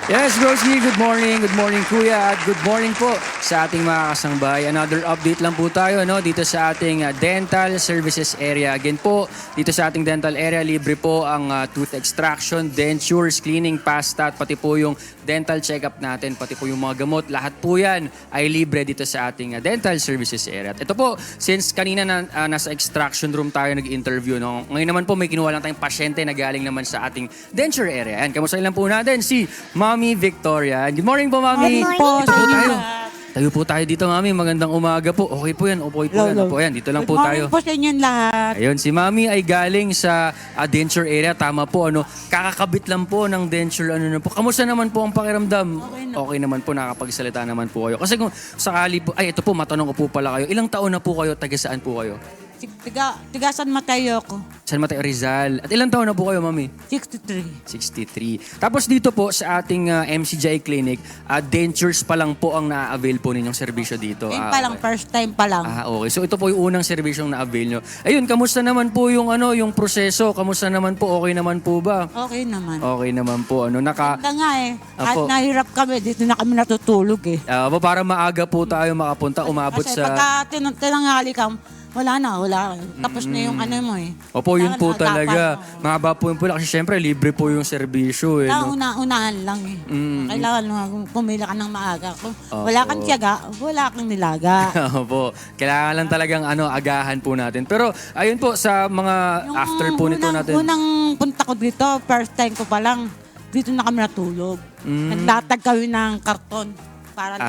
Yes, Rosie, good morning. Good morning, Kuya. At good morning po sa ating mga kasangbahay. Another update lang po tayo dito sa ating dental services area. Again po, dito sa ating dental area, libre po ang tooth extraction, dentures, cleaning, pasta, at pati po yung dental check-up natin, pati po yung mga gamot. Lahat po yan ay libre dito sa ating dental services area. At ito po, since kanina nasa extraction room tayo nag-interview, ngayon naman po may kinuha lang tayong pasyente na galing naman sa ating denture area. And kamusta lang po natin si Mami Victoria. Good morning po, Mami. Good morning po. Ito po tayo. Tayo po tayo dito, Mami. Magandang umaga po. Okay po yan. Okay po yan. Opo yan. Dito lang po tayo. Good morning po sa inyong lahat. Ayun, si Mami ay galing sa denture area. Tama po, kakakabit lang po ng denture. Po. Kamusta naman po ang pakiramdam? Okay naman po, nakapagsalita naman po kayo. Kasi kung sakali po, ito po, matanong ko po pala kayo. Ilang taon na po kayo? Taga saan po kayo? Tiga San Mateo ko. San Mateo Rizal. At ilang taon na po kayo, Mami? 63. Tapos dito po sa ating MCGI Clinic, dentures pa lang po ang na-avail po ninyong serbisyo dito. Ngayon pa lang, first time pa lang. Okay. So ito po yung unang serbisyong na-avail nyo. Ayun, kamusta naman po yung yung proseso? Kamusta naman po? Okay naman po ba? Okay naman. Okay naman po. Ganda nga Kahit Apo. nahirap kami, dito na kami natutulog Para maaga po tayo makapunta, umabot Kasi sa... pagka tinanghali ka, wala na. Tapos na yung mo Opo, yun po Kailangan talaga. Mahaba po yun po. Kasi syempre, libre po yung serbisyo. Unahan lang Kailangan pumila ka ng maaga. Kung wala kang tiyaga, wala kang nilaga. Opo. Kailangan lang talagang agahan po natin. Pero ayun po, sa mga after po nito natin. Unang punta ko dito, first time ko pa lang, dito na kami natulog. Naglatag kami ng karton para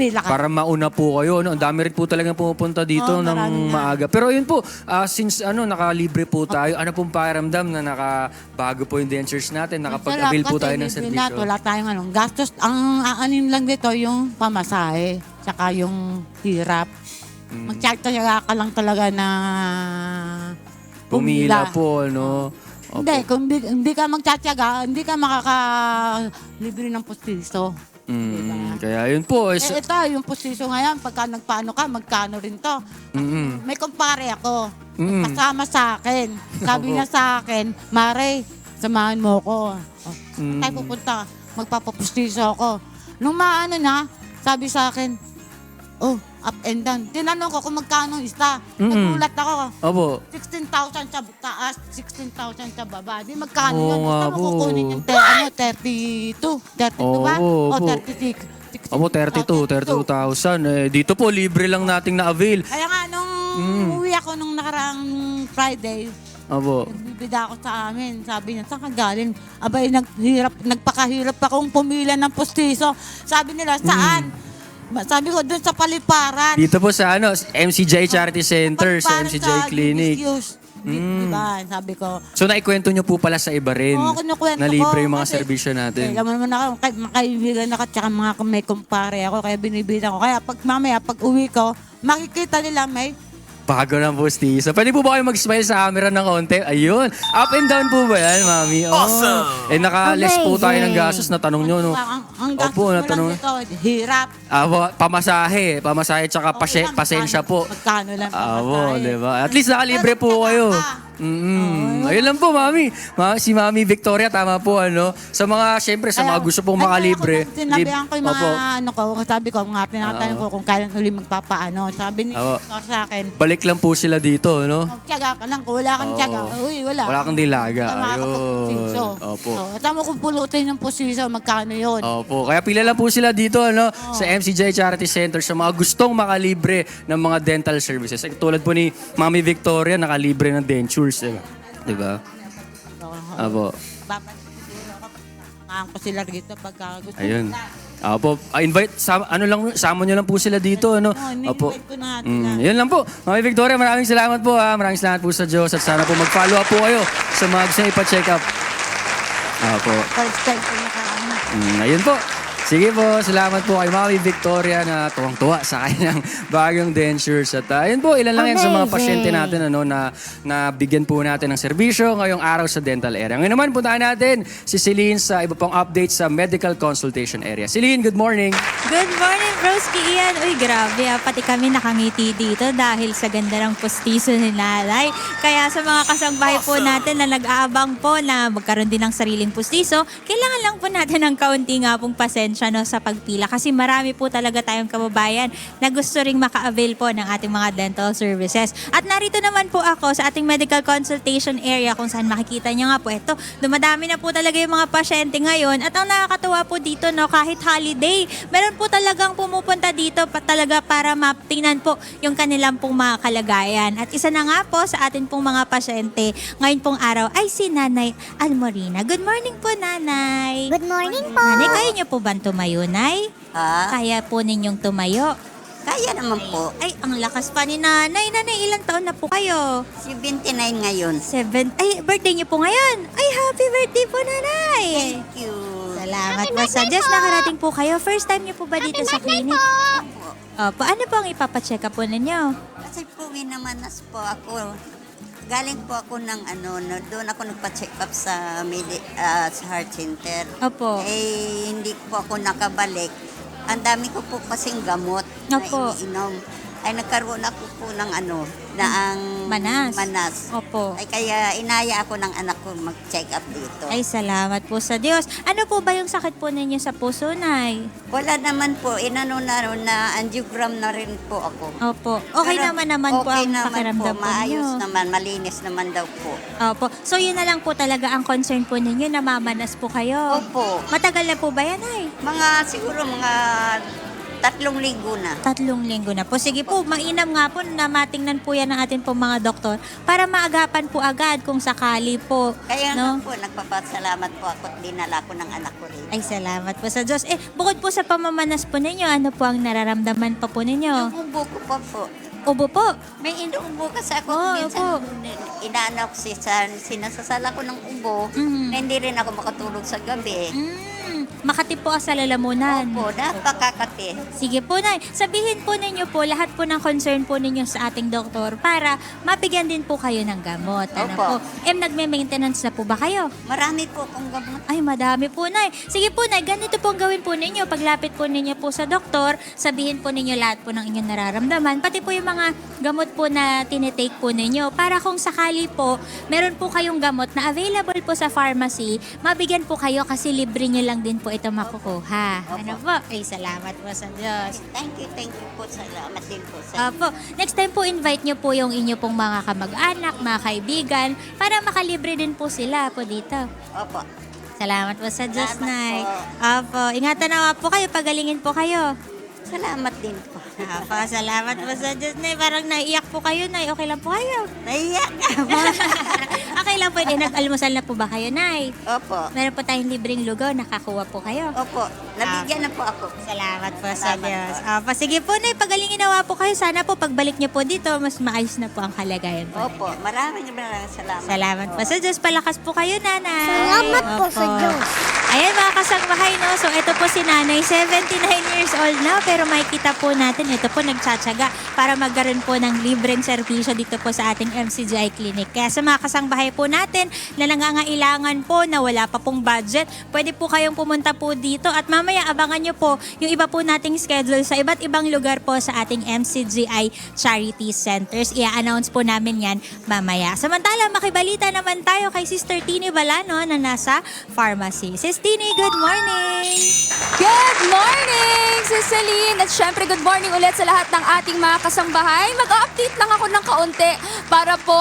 pila ka. Para mauna po kayo. Ang dami rin po talagang pumupunta dito ng maaga. Pero ayun po, since nakalibre po tayo, ano pong pakiramdam na nakabago po yung dentures natin, nakapag-avail po tayo ng serbisyo? Wala tayong gastos. Ang aanin lang dito yung pamasahe, tsaka yung hirap. Magtsatsaga ka lang talaga na Pumila po, Hindi, kung hindi ka magtsatsaga, hindi ka makakalibre ng postiso. Kaya yun po. Ito, yung posisyon ngayon, pagka nagpaano ka, magkano rin to. May kumpare ako. Kasama sa akin. Sabi niya sa akin, Mare, samahan mo ko. Tayo pupunta, magpapapustiso ako. Nung maano na, sabi sa akin, up and down. Tinanong ko kung magkano isa. Nagulat ako. Opo. 16,000 sa taas, 16,000 sa baba. Di magkano Oo yun? nga Gusto mo po. kukunin yung 32. 32 ba? Oo, O opo. 36. Opo, 32,000. Dito po, libre lang nating na-avail. Kaya nga, nung uwi ako nung nakaraang Friday, Opo. nagbibida ako sa amin. Sabi niya, saan ka galing? Abay, nagpakahirap akong pumila ng postiso. Sabi nila, saan? Sabi ko, doon sa Paliparan. Dito po sa MCGI Charity Center, sa MCGI Clinic. Diba? Sabi ko. So naikwento nyo po pala sa iba rin Oo, kinukwento na libre ko. yung mga Kasi, serbisyo natin. Alam mo naman ako, makaibigan ako, tsaka mga may kumpare ako, kaya binibida ko. Kaya pag uwi ko, makikita nila may Bago ng postiso. Pwede po ba kayo mag-smile sa camera ng konti? Ayun. Up and down po ba yan, Mami? Awesome! Naka-less po tayo ng gastos na tanong nyo, Ang gastos mo lang dito, hirap. Pamasahe tsaka pasensya po. Magkano lang Diba? At least nakalibre po kayo. Ayun lang po, Mami. Si Mami Victoria, tama po, Sa mga, syempre, sa mga gusto pong makalibre. Sinabihan ko yung mga, sabi ko, tinatanong ko kung kailan uli magpapaano. Sabi ni Victor sa akin, Balik lang po sila dito, Tiyaga ka lang. Kung wala kang tiyaga, wala. Wala kang dilaga. Ayun. Opo. Tama kung pulutin ng posiso, magkano yun? Opo. Kaya pila lang po sila dito, sa MCGI Charity Center sa mga gustong makalibre ng mga dental services. Tulad po ni Mami Victoria, nakalibre ng dentures. Diba? Opo. Samahan ko sila rito pagka gusto Ayun. nila. Opo. Invite, sama nyo lang po sila dito, Opo. Ni-invite ko na natin. Yun lang po. Mami Victoria, maraming salamat po, Maraming salamat po sa Diyos at sana po mag-follow up po kayo sa mga gusto nyo ipa-check up. Opo. First time ko nakaano. Ayun po. Sige po, salamat po kay Mami Victoria na tuwang-tuwa sa kanyang bagong dentures. At yun po, ilan lang yan sa mga pasyente natin na bigyan po natin ng serbisyo ngayong araw sa dental area. Ngayon naman, puntahan natin si Celine sa iba pang update sa medical consultation area. Celine, good morning. Good morning, Broski Ian. Uy, grabe pati kami nakangiti dito dahil sa ganda ng pustiso ni Nanay. Kaya sa mga kasangbahay po natin na nag-aabang po na magkaroon din ng sariling pustiso, kailangan lang po natin ng kaunti nga pong pasensya sa pagpila kasi marami po talaga tayong kababayan na gusto ring maka-avail po ng ating mga dental services. At narito naman po ako sa ating medical consultation area kung saan makikita nyo nga po ito. Dumadami na po talaga yung mga pasyente ngayon at ang nakakatuwa po dito kahit holiday, meron po talagang pumupunta dito talaga para matingnan po yung kanilang pong mga kalagayan. At isa na nga po sa atin pong mga pasyente ngayon pong araw ay si Nanay Almorina. Good morning po, Nanay. Good morning po. Nanay, kaya niyo po ba tumayo, Nay? Ha? Kaya po ninyong tumayo? Kaya naman po. Ay, ang lakas pa ni Nanay. Nanay, ilang taon na po kayo? 79 ngayon. Ay, birthday niyo po ngayon. Ay, happy birthday po, Nanay. Thank you. Salamat po sa Diyos. Nakarating po kayo. First time niyo po ba dito sa clinic? Opo. Ano po ang ipapacheck up po ninyo? Kasi po minamanas po ako. Galing po ako ng doon ako nagpa-check up sa sa heart center. Opo. Eh, hindi po ako nakabalik. Ang dami ko po kasing gamot Opo. na iniinom. Ay, nagkaroon ako po ng manas. Opo. Ay, kaya inaya ako ng anak ko mag-check up dito. Ay, salamat po sa Diyos. Ano po ba yung sakit po ninyo sa puso, Nay? Wala naman po. Na angiogram na rin po ako. Opo. Okay Pero naman po okay ang naman pakiramdam po maayos ninyo. naman, malinis naman daw po. Opo. So, yun na lang po talaga ang concern po ninyo, namamanas po kayo. Opo. Matagal na po ba yan, Nay? Siguro mga 3 linggo na. 3 linggo na po. Sige po, mainam nga po na matingnan po yan ng atin po mga doktor para maagapan po agad kung sakali po. Kaya nga po, nagpapasalamat po ako at dinala ko ng anak ko rin. Ay, salamat po sa Diyos. Bukod po sa pamamanas po ninyo, ano po ang nararamdaman pa po ninyo? Yung ubo ko pa po. Ubo po? May inuubo kasi ako. Minsan, inaano ko sinasasala ko ng ubo na hindi rin ako makatulog sa gabi. Makati po sa lalamunan. Opo, napakakati. Sige po, Nay. Sabihin po ninyo po lahat po ng concern po ninyo sa ating doktor para mabigyan din po kayo ng gamot. Ano Opo. po? Nagme-maintenance na po ba kayo? Marami po akong gamot. Ay, madami po, Nay. Sige po, Nay. Ganito po ang gawin po ninyo. Paglapit po ninyo po sa doktor, sabihin po ninyo lahat po ng inyong nararamdaman. Pati po yung mga gamot po na tinitake po ninyo. Para kung sakali po, meron po kayong gamot na available po sa pharmacy, mabigyan po kayo kasi libre nyo lang din po ito makukuha. Ano po? Ay, salamat po sa Diyos. Thank you po. Salamat din po sa Opo. Next time po, invite nyo po yung inyo pong mga kamag-anak, mga kaibigan, para makalibre din po sila po dito. Opo. Salamat po sa Diyos, Salamat Nay. po. Opo. Ingatan na po kayo, pagalingin po kayo. Salamat din po. Opo, salamat po sa Diyos, Nay. Parang naiyak po kayo, Nay. Okay lang po kayo? Naiyak Okay lang po. Nag-almusal na po ba kayo, Nay? Opo. Meron po tayong libreng lugaw. Nakakuha po kayo. Opo. Nabigyan na po ako. Salamat po sa Diyos. Opo, sige po, Nay. Pagalingin nawa po kayo. Sana po pagbalik niyo po dito, mas maayos na po ang kalagayan po. Opo. Maraming salamat. Salamat po sa Diyos. Palakas po kayo, Nanay. Salamat po sa Diyos. Ayan, mga kasangbahay, no? So, ito po si Nanay, 79 years old na, pero makikita po natin, ito po nagtsatsaga para magkaroon po ng libreng serbisyo dito po sa ating MCGI Clinic. Kaya sa mga kasangbahay po natin na nangangailangan po na wala pa pong budget, pwede po kayong pumunta po dito at mamaya abangan nyo po yung iba po nating schedule sa iba't ibang lugar po sa ating MCGI Charity Centers. I-announce po namin yan mamaya. Samantala, makibalita naman tayo kay Sister Tini Balano na nasa pharmacy. Sis Tini, good morning! Good morning, Sis Celine! At syempre, good morning ulit sa lahat ng ating mga kasambahay. Mag-update lang ako ng kaunti para po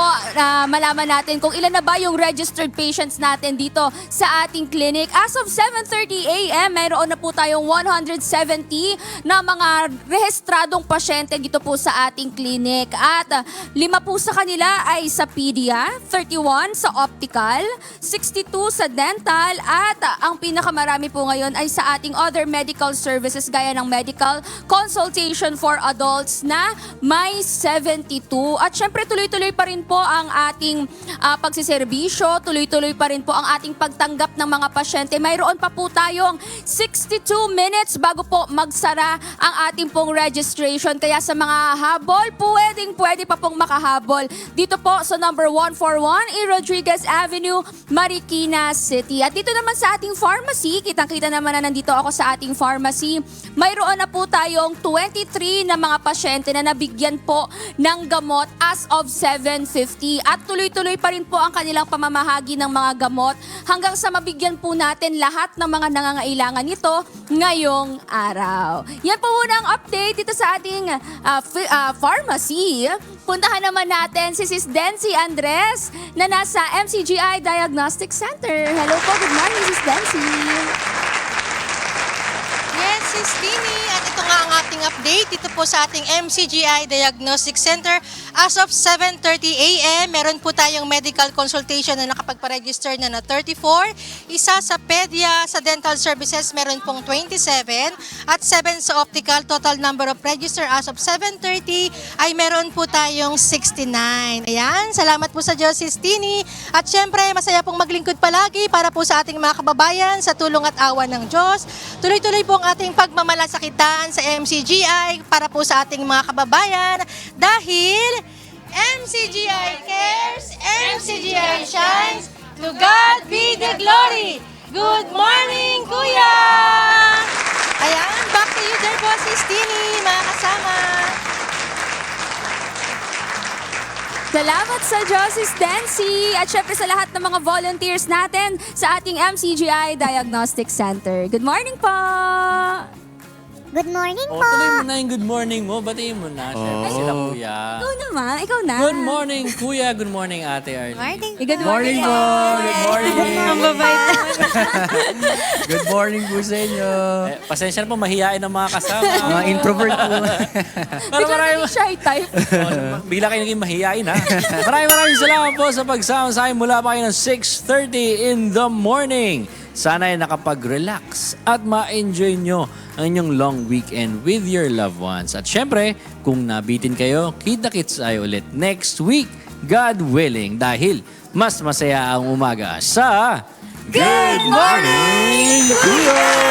malaman natin kung ilan na ba yung registered patients natin dito sa ating clinic. As of 7:30 a.m., mayroon na po tayong 170 na mga rehistradong pasyente dito po sa ating clinic. At 5 po sa kanila ay sa pedia, 31 sa optical, 62 sa dental, at ang pinakamarami po ngayon ay sa ating other medical services gaya ng medical consultation for adults na may 72. At syempre tuloy-tuloy pa rin po ang ating pagsiservisyo, tuloy-tuloy pa rin po ang ating pagtanggap ng mga pasyente. Mayroon pa po tayong 62 minutes bago po magsara ang ating pong registration. Kaya sa mga habol, pwede pa pong makahabol dito po sa number 141 E. Rodriguez Avenue, Marikina City. At dito naman sa ating pharmacy, kitang-kita naman na nandito ako sa ating pharmacy, mayroon na po tayong 23 na mga pasyente na nabigyan po ng gamot as of 7:50. At tuloy-tuloy pa rin po ang kanilang pamamahagi ng mga gamot hanggang sa mabigyan po natin lahat ng mga nangangailangan nito ngayong araw. Yan po muna ang update dito sa ating pharmacy. Puntahan naman natin si Sis Dency Andres na nasa MCGI Diagnostic Center. Hello po, good morning Sis Dency. Yes, Sis Tini. At ito nga ang ating update dito po sa ating MCGI Diagnostic Center. As of 7:30 a.m., meron po tayong medical consultation na nakapagpa-register na 34. Isa sa pedia, sa dental services, meron pong 27. At 7 sa optical, total number of register as of 7:30 ay meron po tayong 69. Ayan, salamat po sa Diyos, Sis Tini. At syempre, masaya pong maglingkod palagi para po sa ating mga kababayan sa tulong at awa ng Diyos. Tuloy-tuloy po ang ating pagmamalasakitan sa MCGI para po sa ating mga kababayan dahil MCGI cares, MCGI shines, to God be the glory. Good morning, Kuya! Ayan, back to you there po, Sis Tini, mga kasama. Salamat sa Diyos, Sis Dency. At syempre sa lahat ng mga volunteers natin sa ating MCGI Diagnostic Center. Good morning po! Good morning po! Tuloy mo na yung good morning mo. Batiin mo na. Siyempre sila kuya. Ikaw naman, ikaw na. Good morning, kuya. Good morning, ate Arlene. Good Morning po! Good morning! Ang babait. Good morning po sa inyo. Pasensya na po, mahihain ang mga kasama. Mga introvert po. Pero maraming shy type. bigla kayo naging mahihain, ha? Maraming salamat po sa pagsama sa akin mula pa kayo ng 6:30 in the morning. Sana ay nakapag-relax at ma-enjoy nyo ang inyong long weekend with your loved ones. At syempre, kung nabitin kayo, kita-kits tayo ulit next week, God willing, dahil mas masaya ang umaga sa Good Morning Kuya!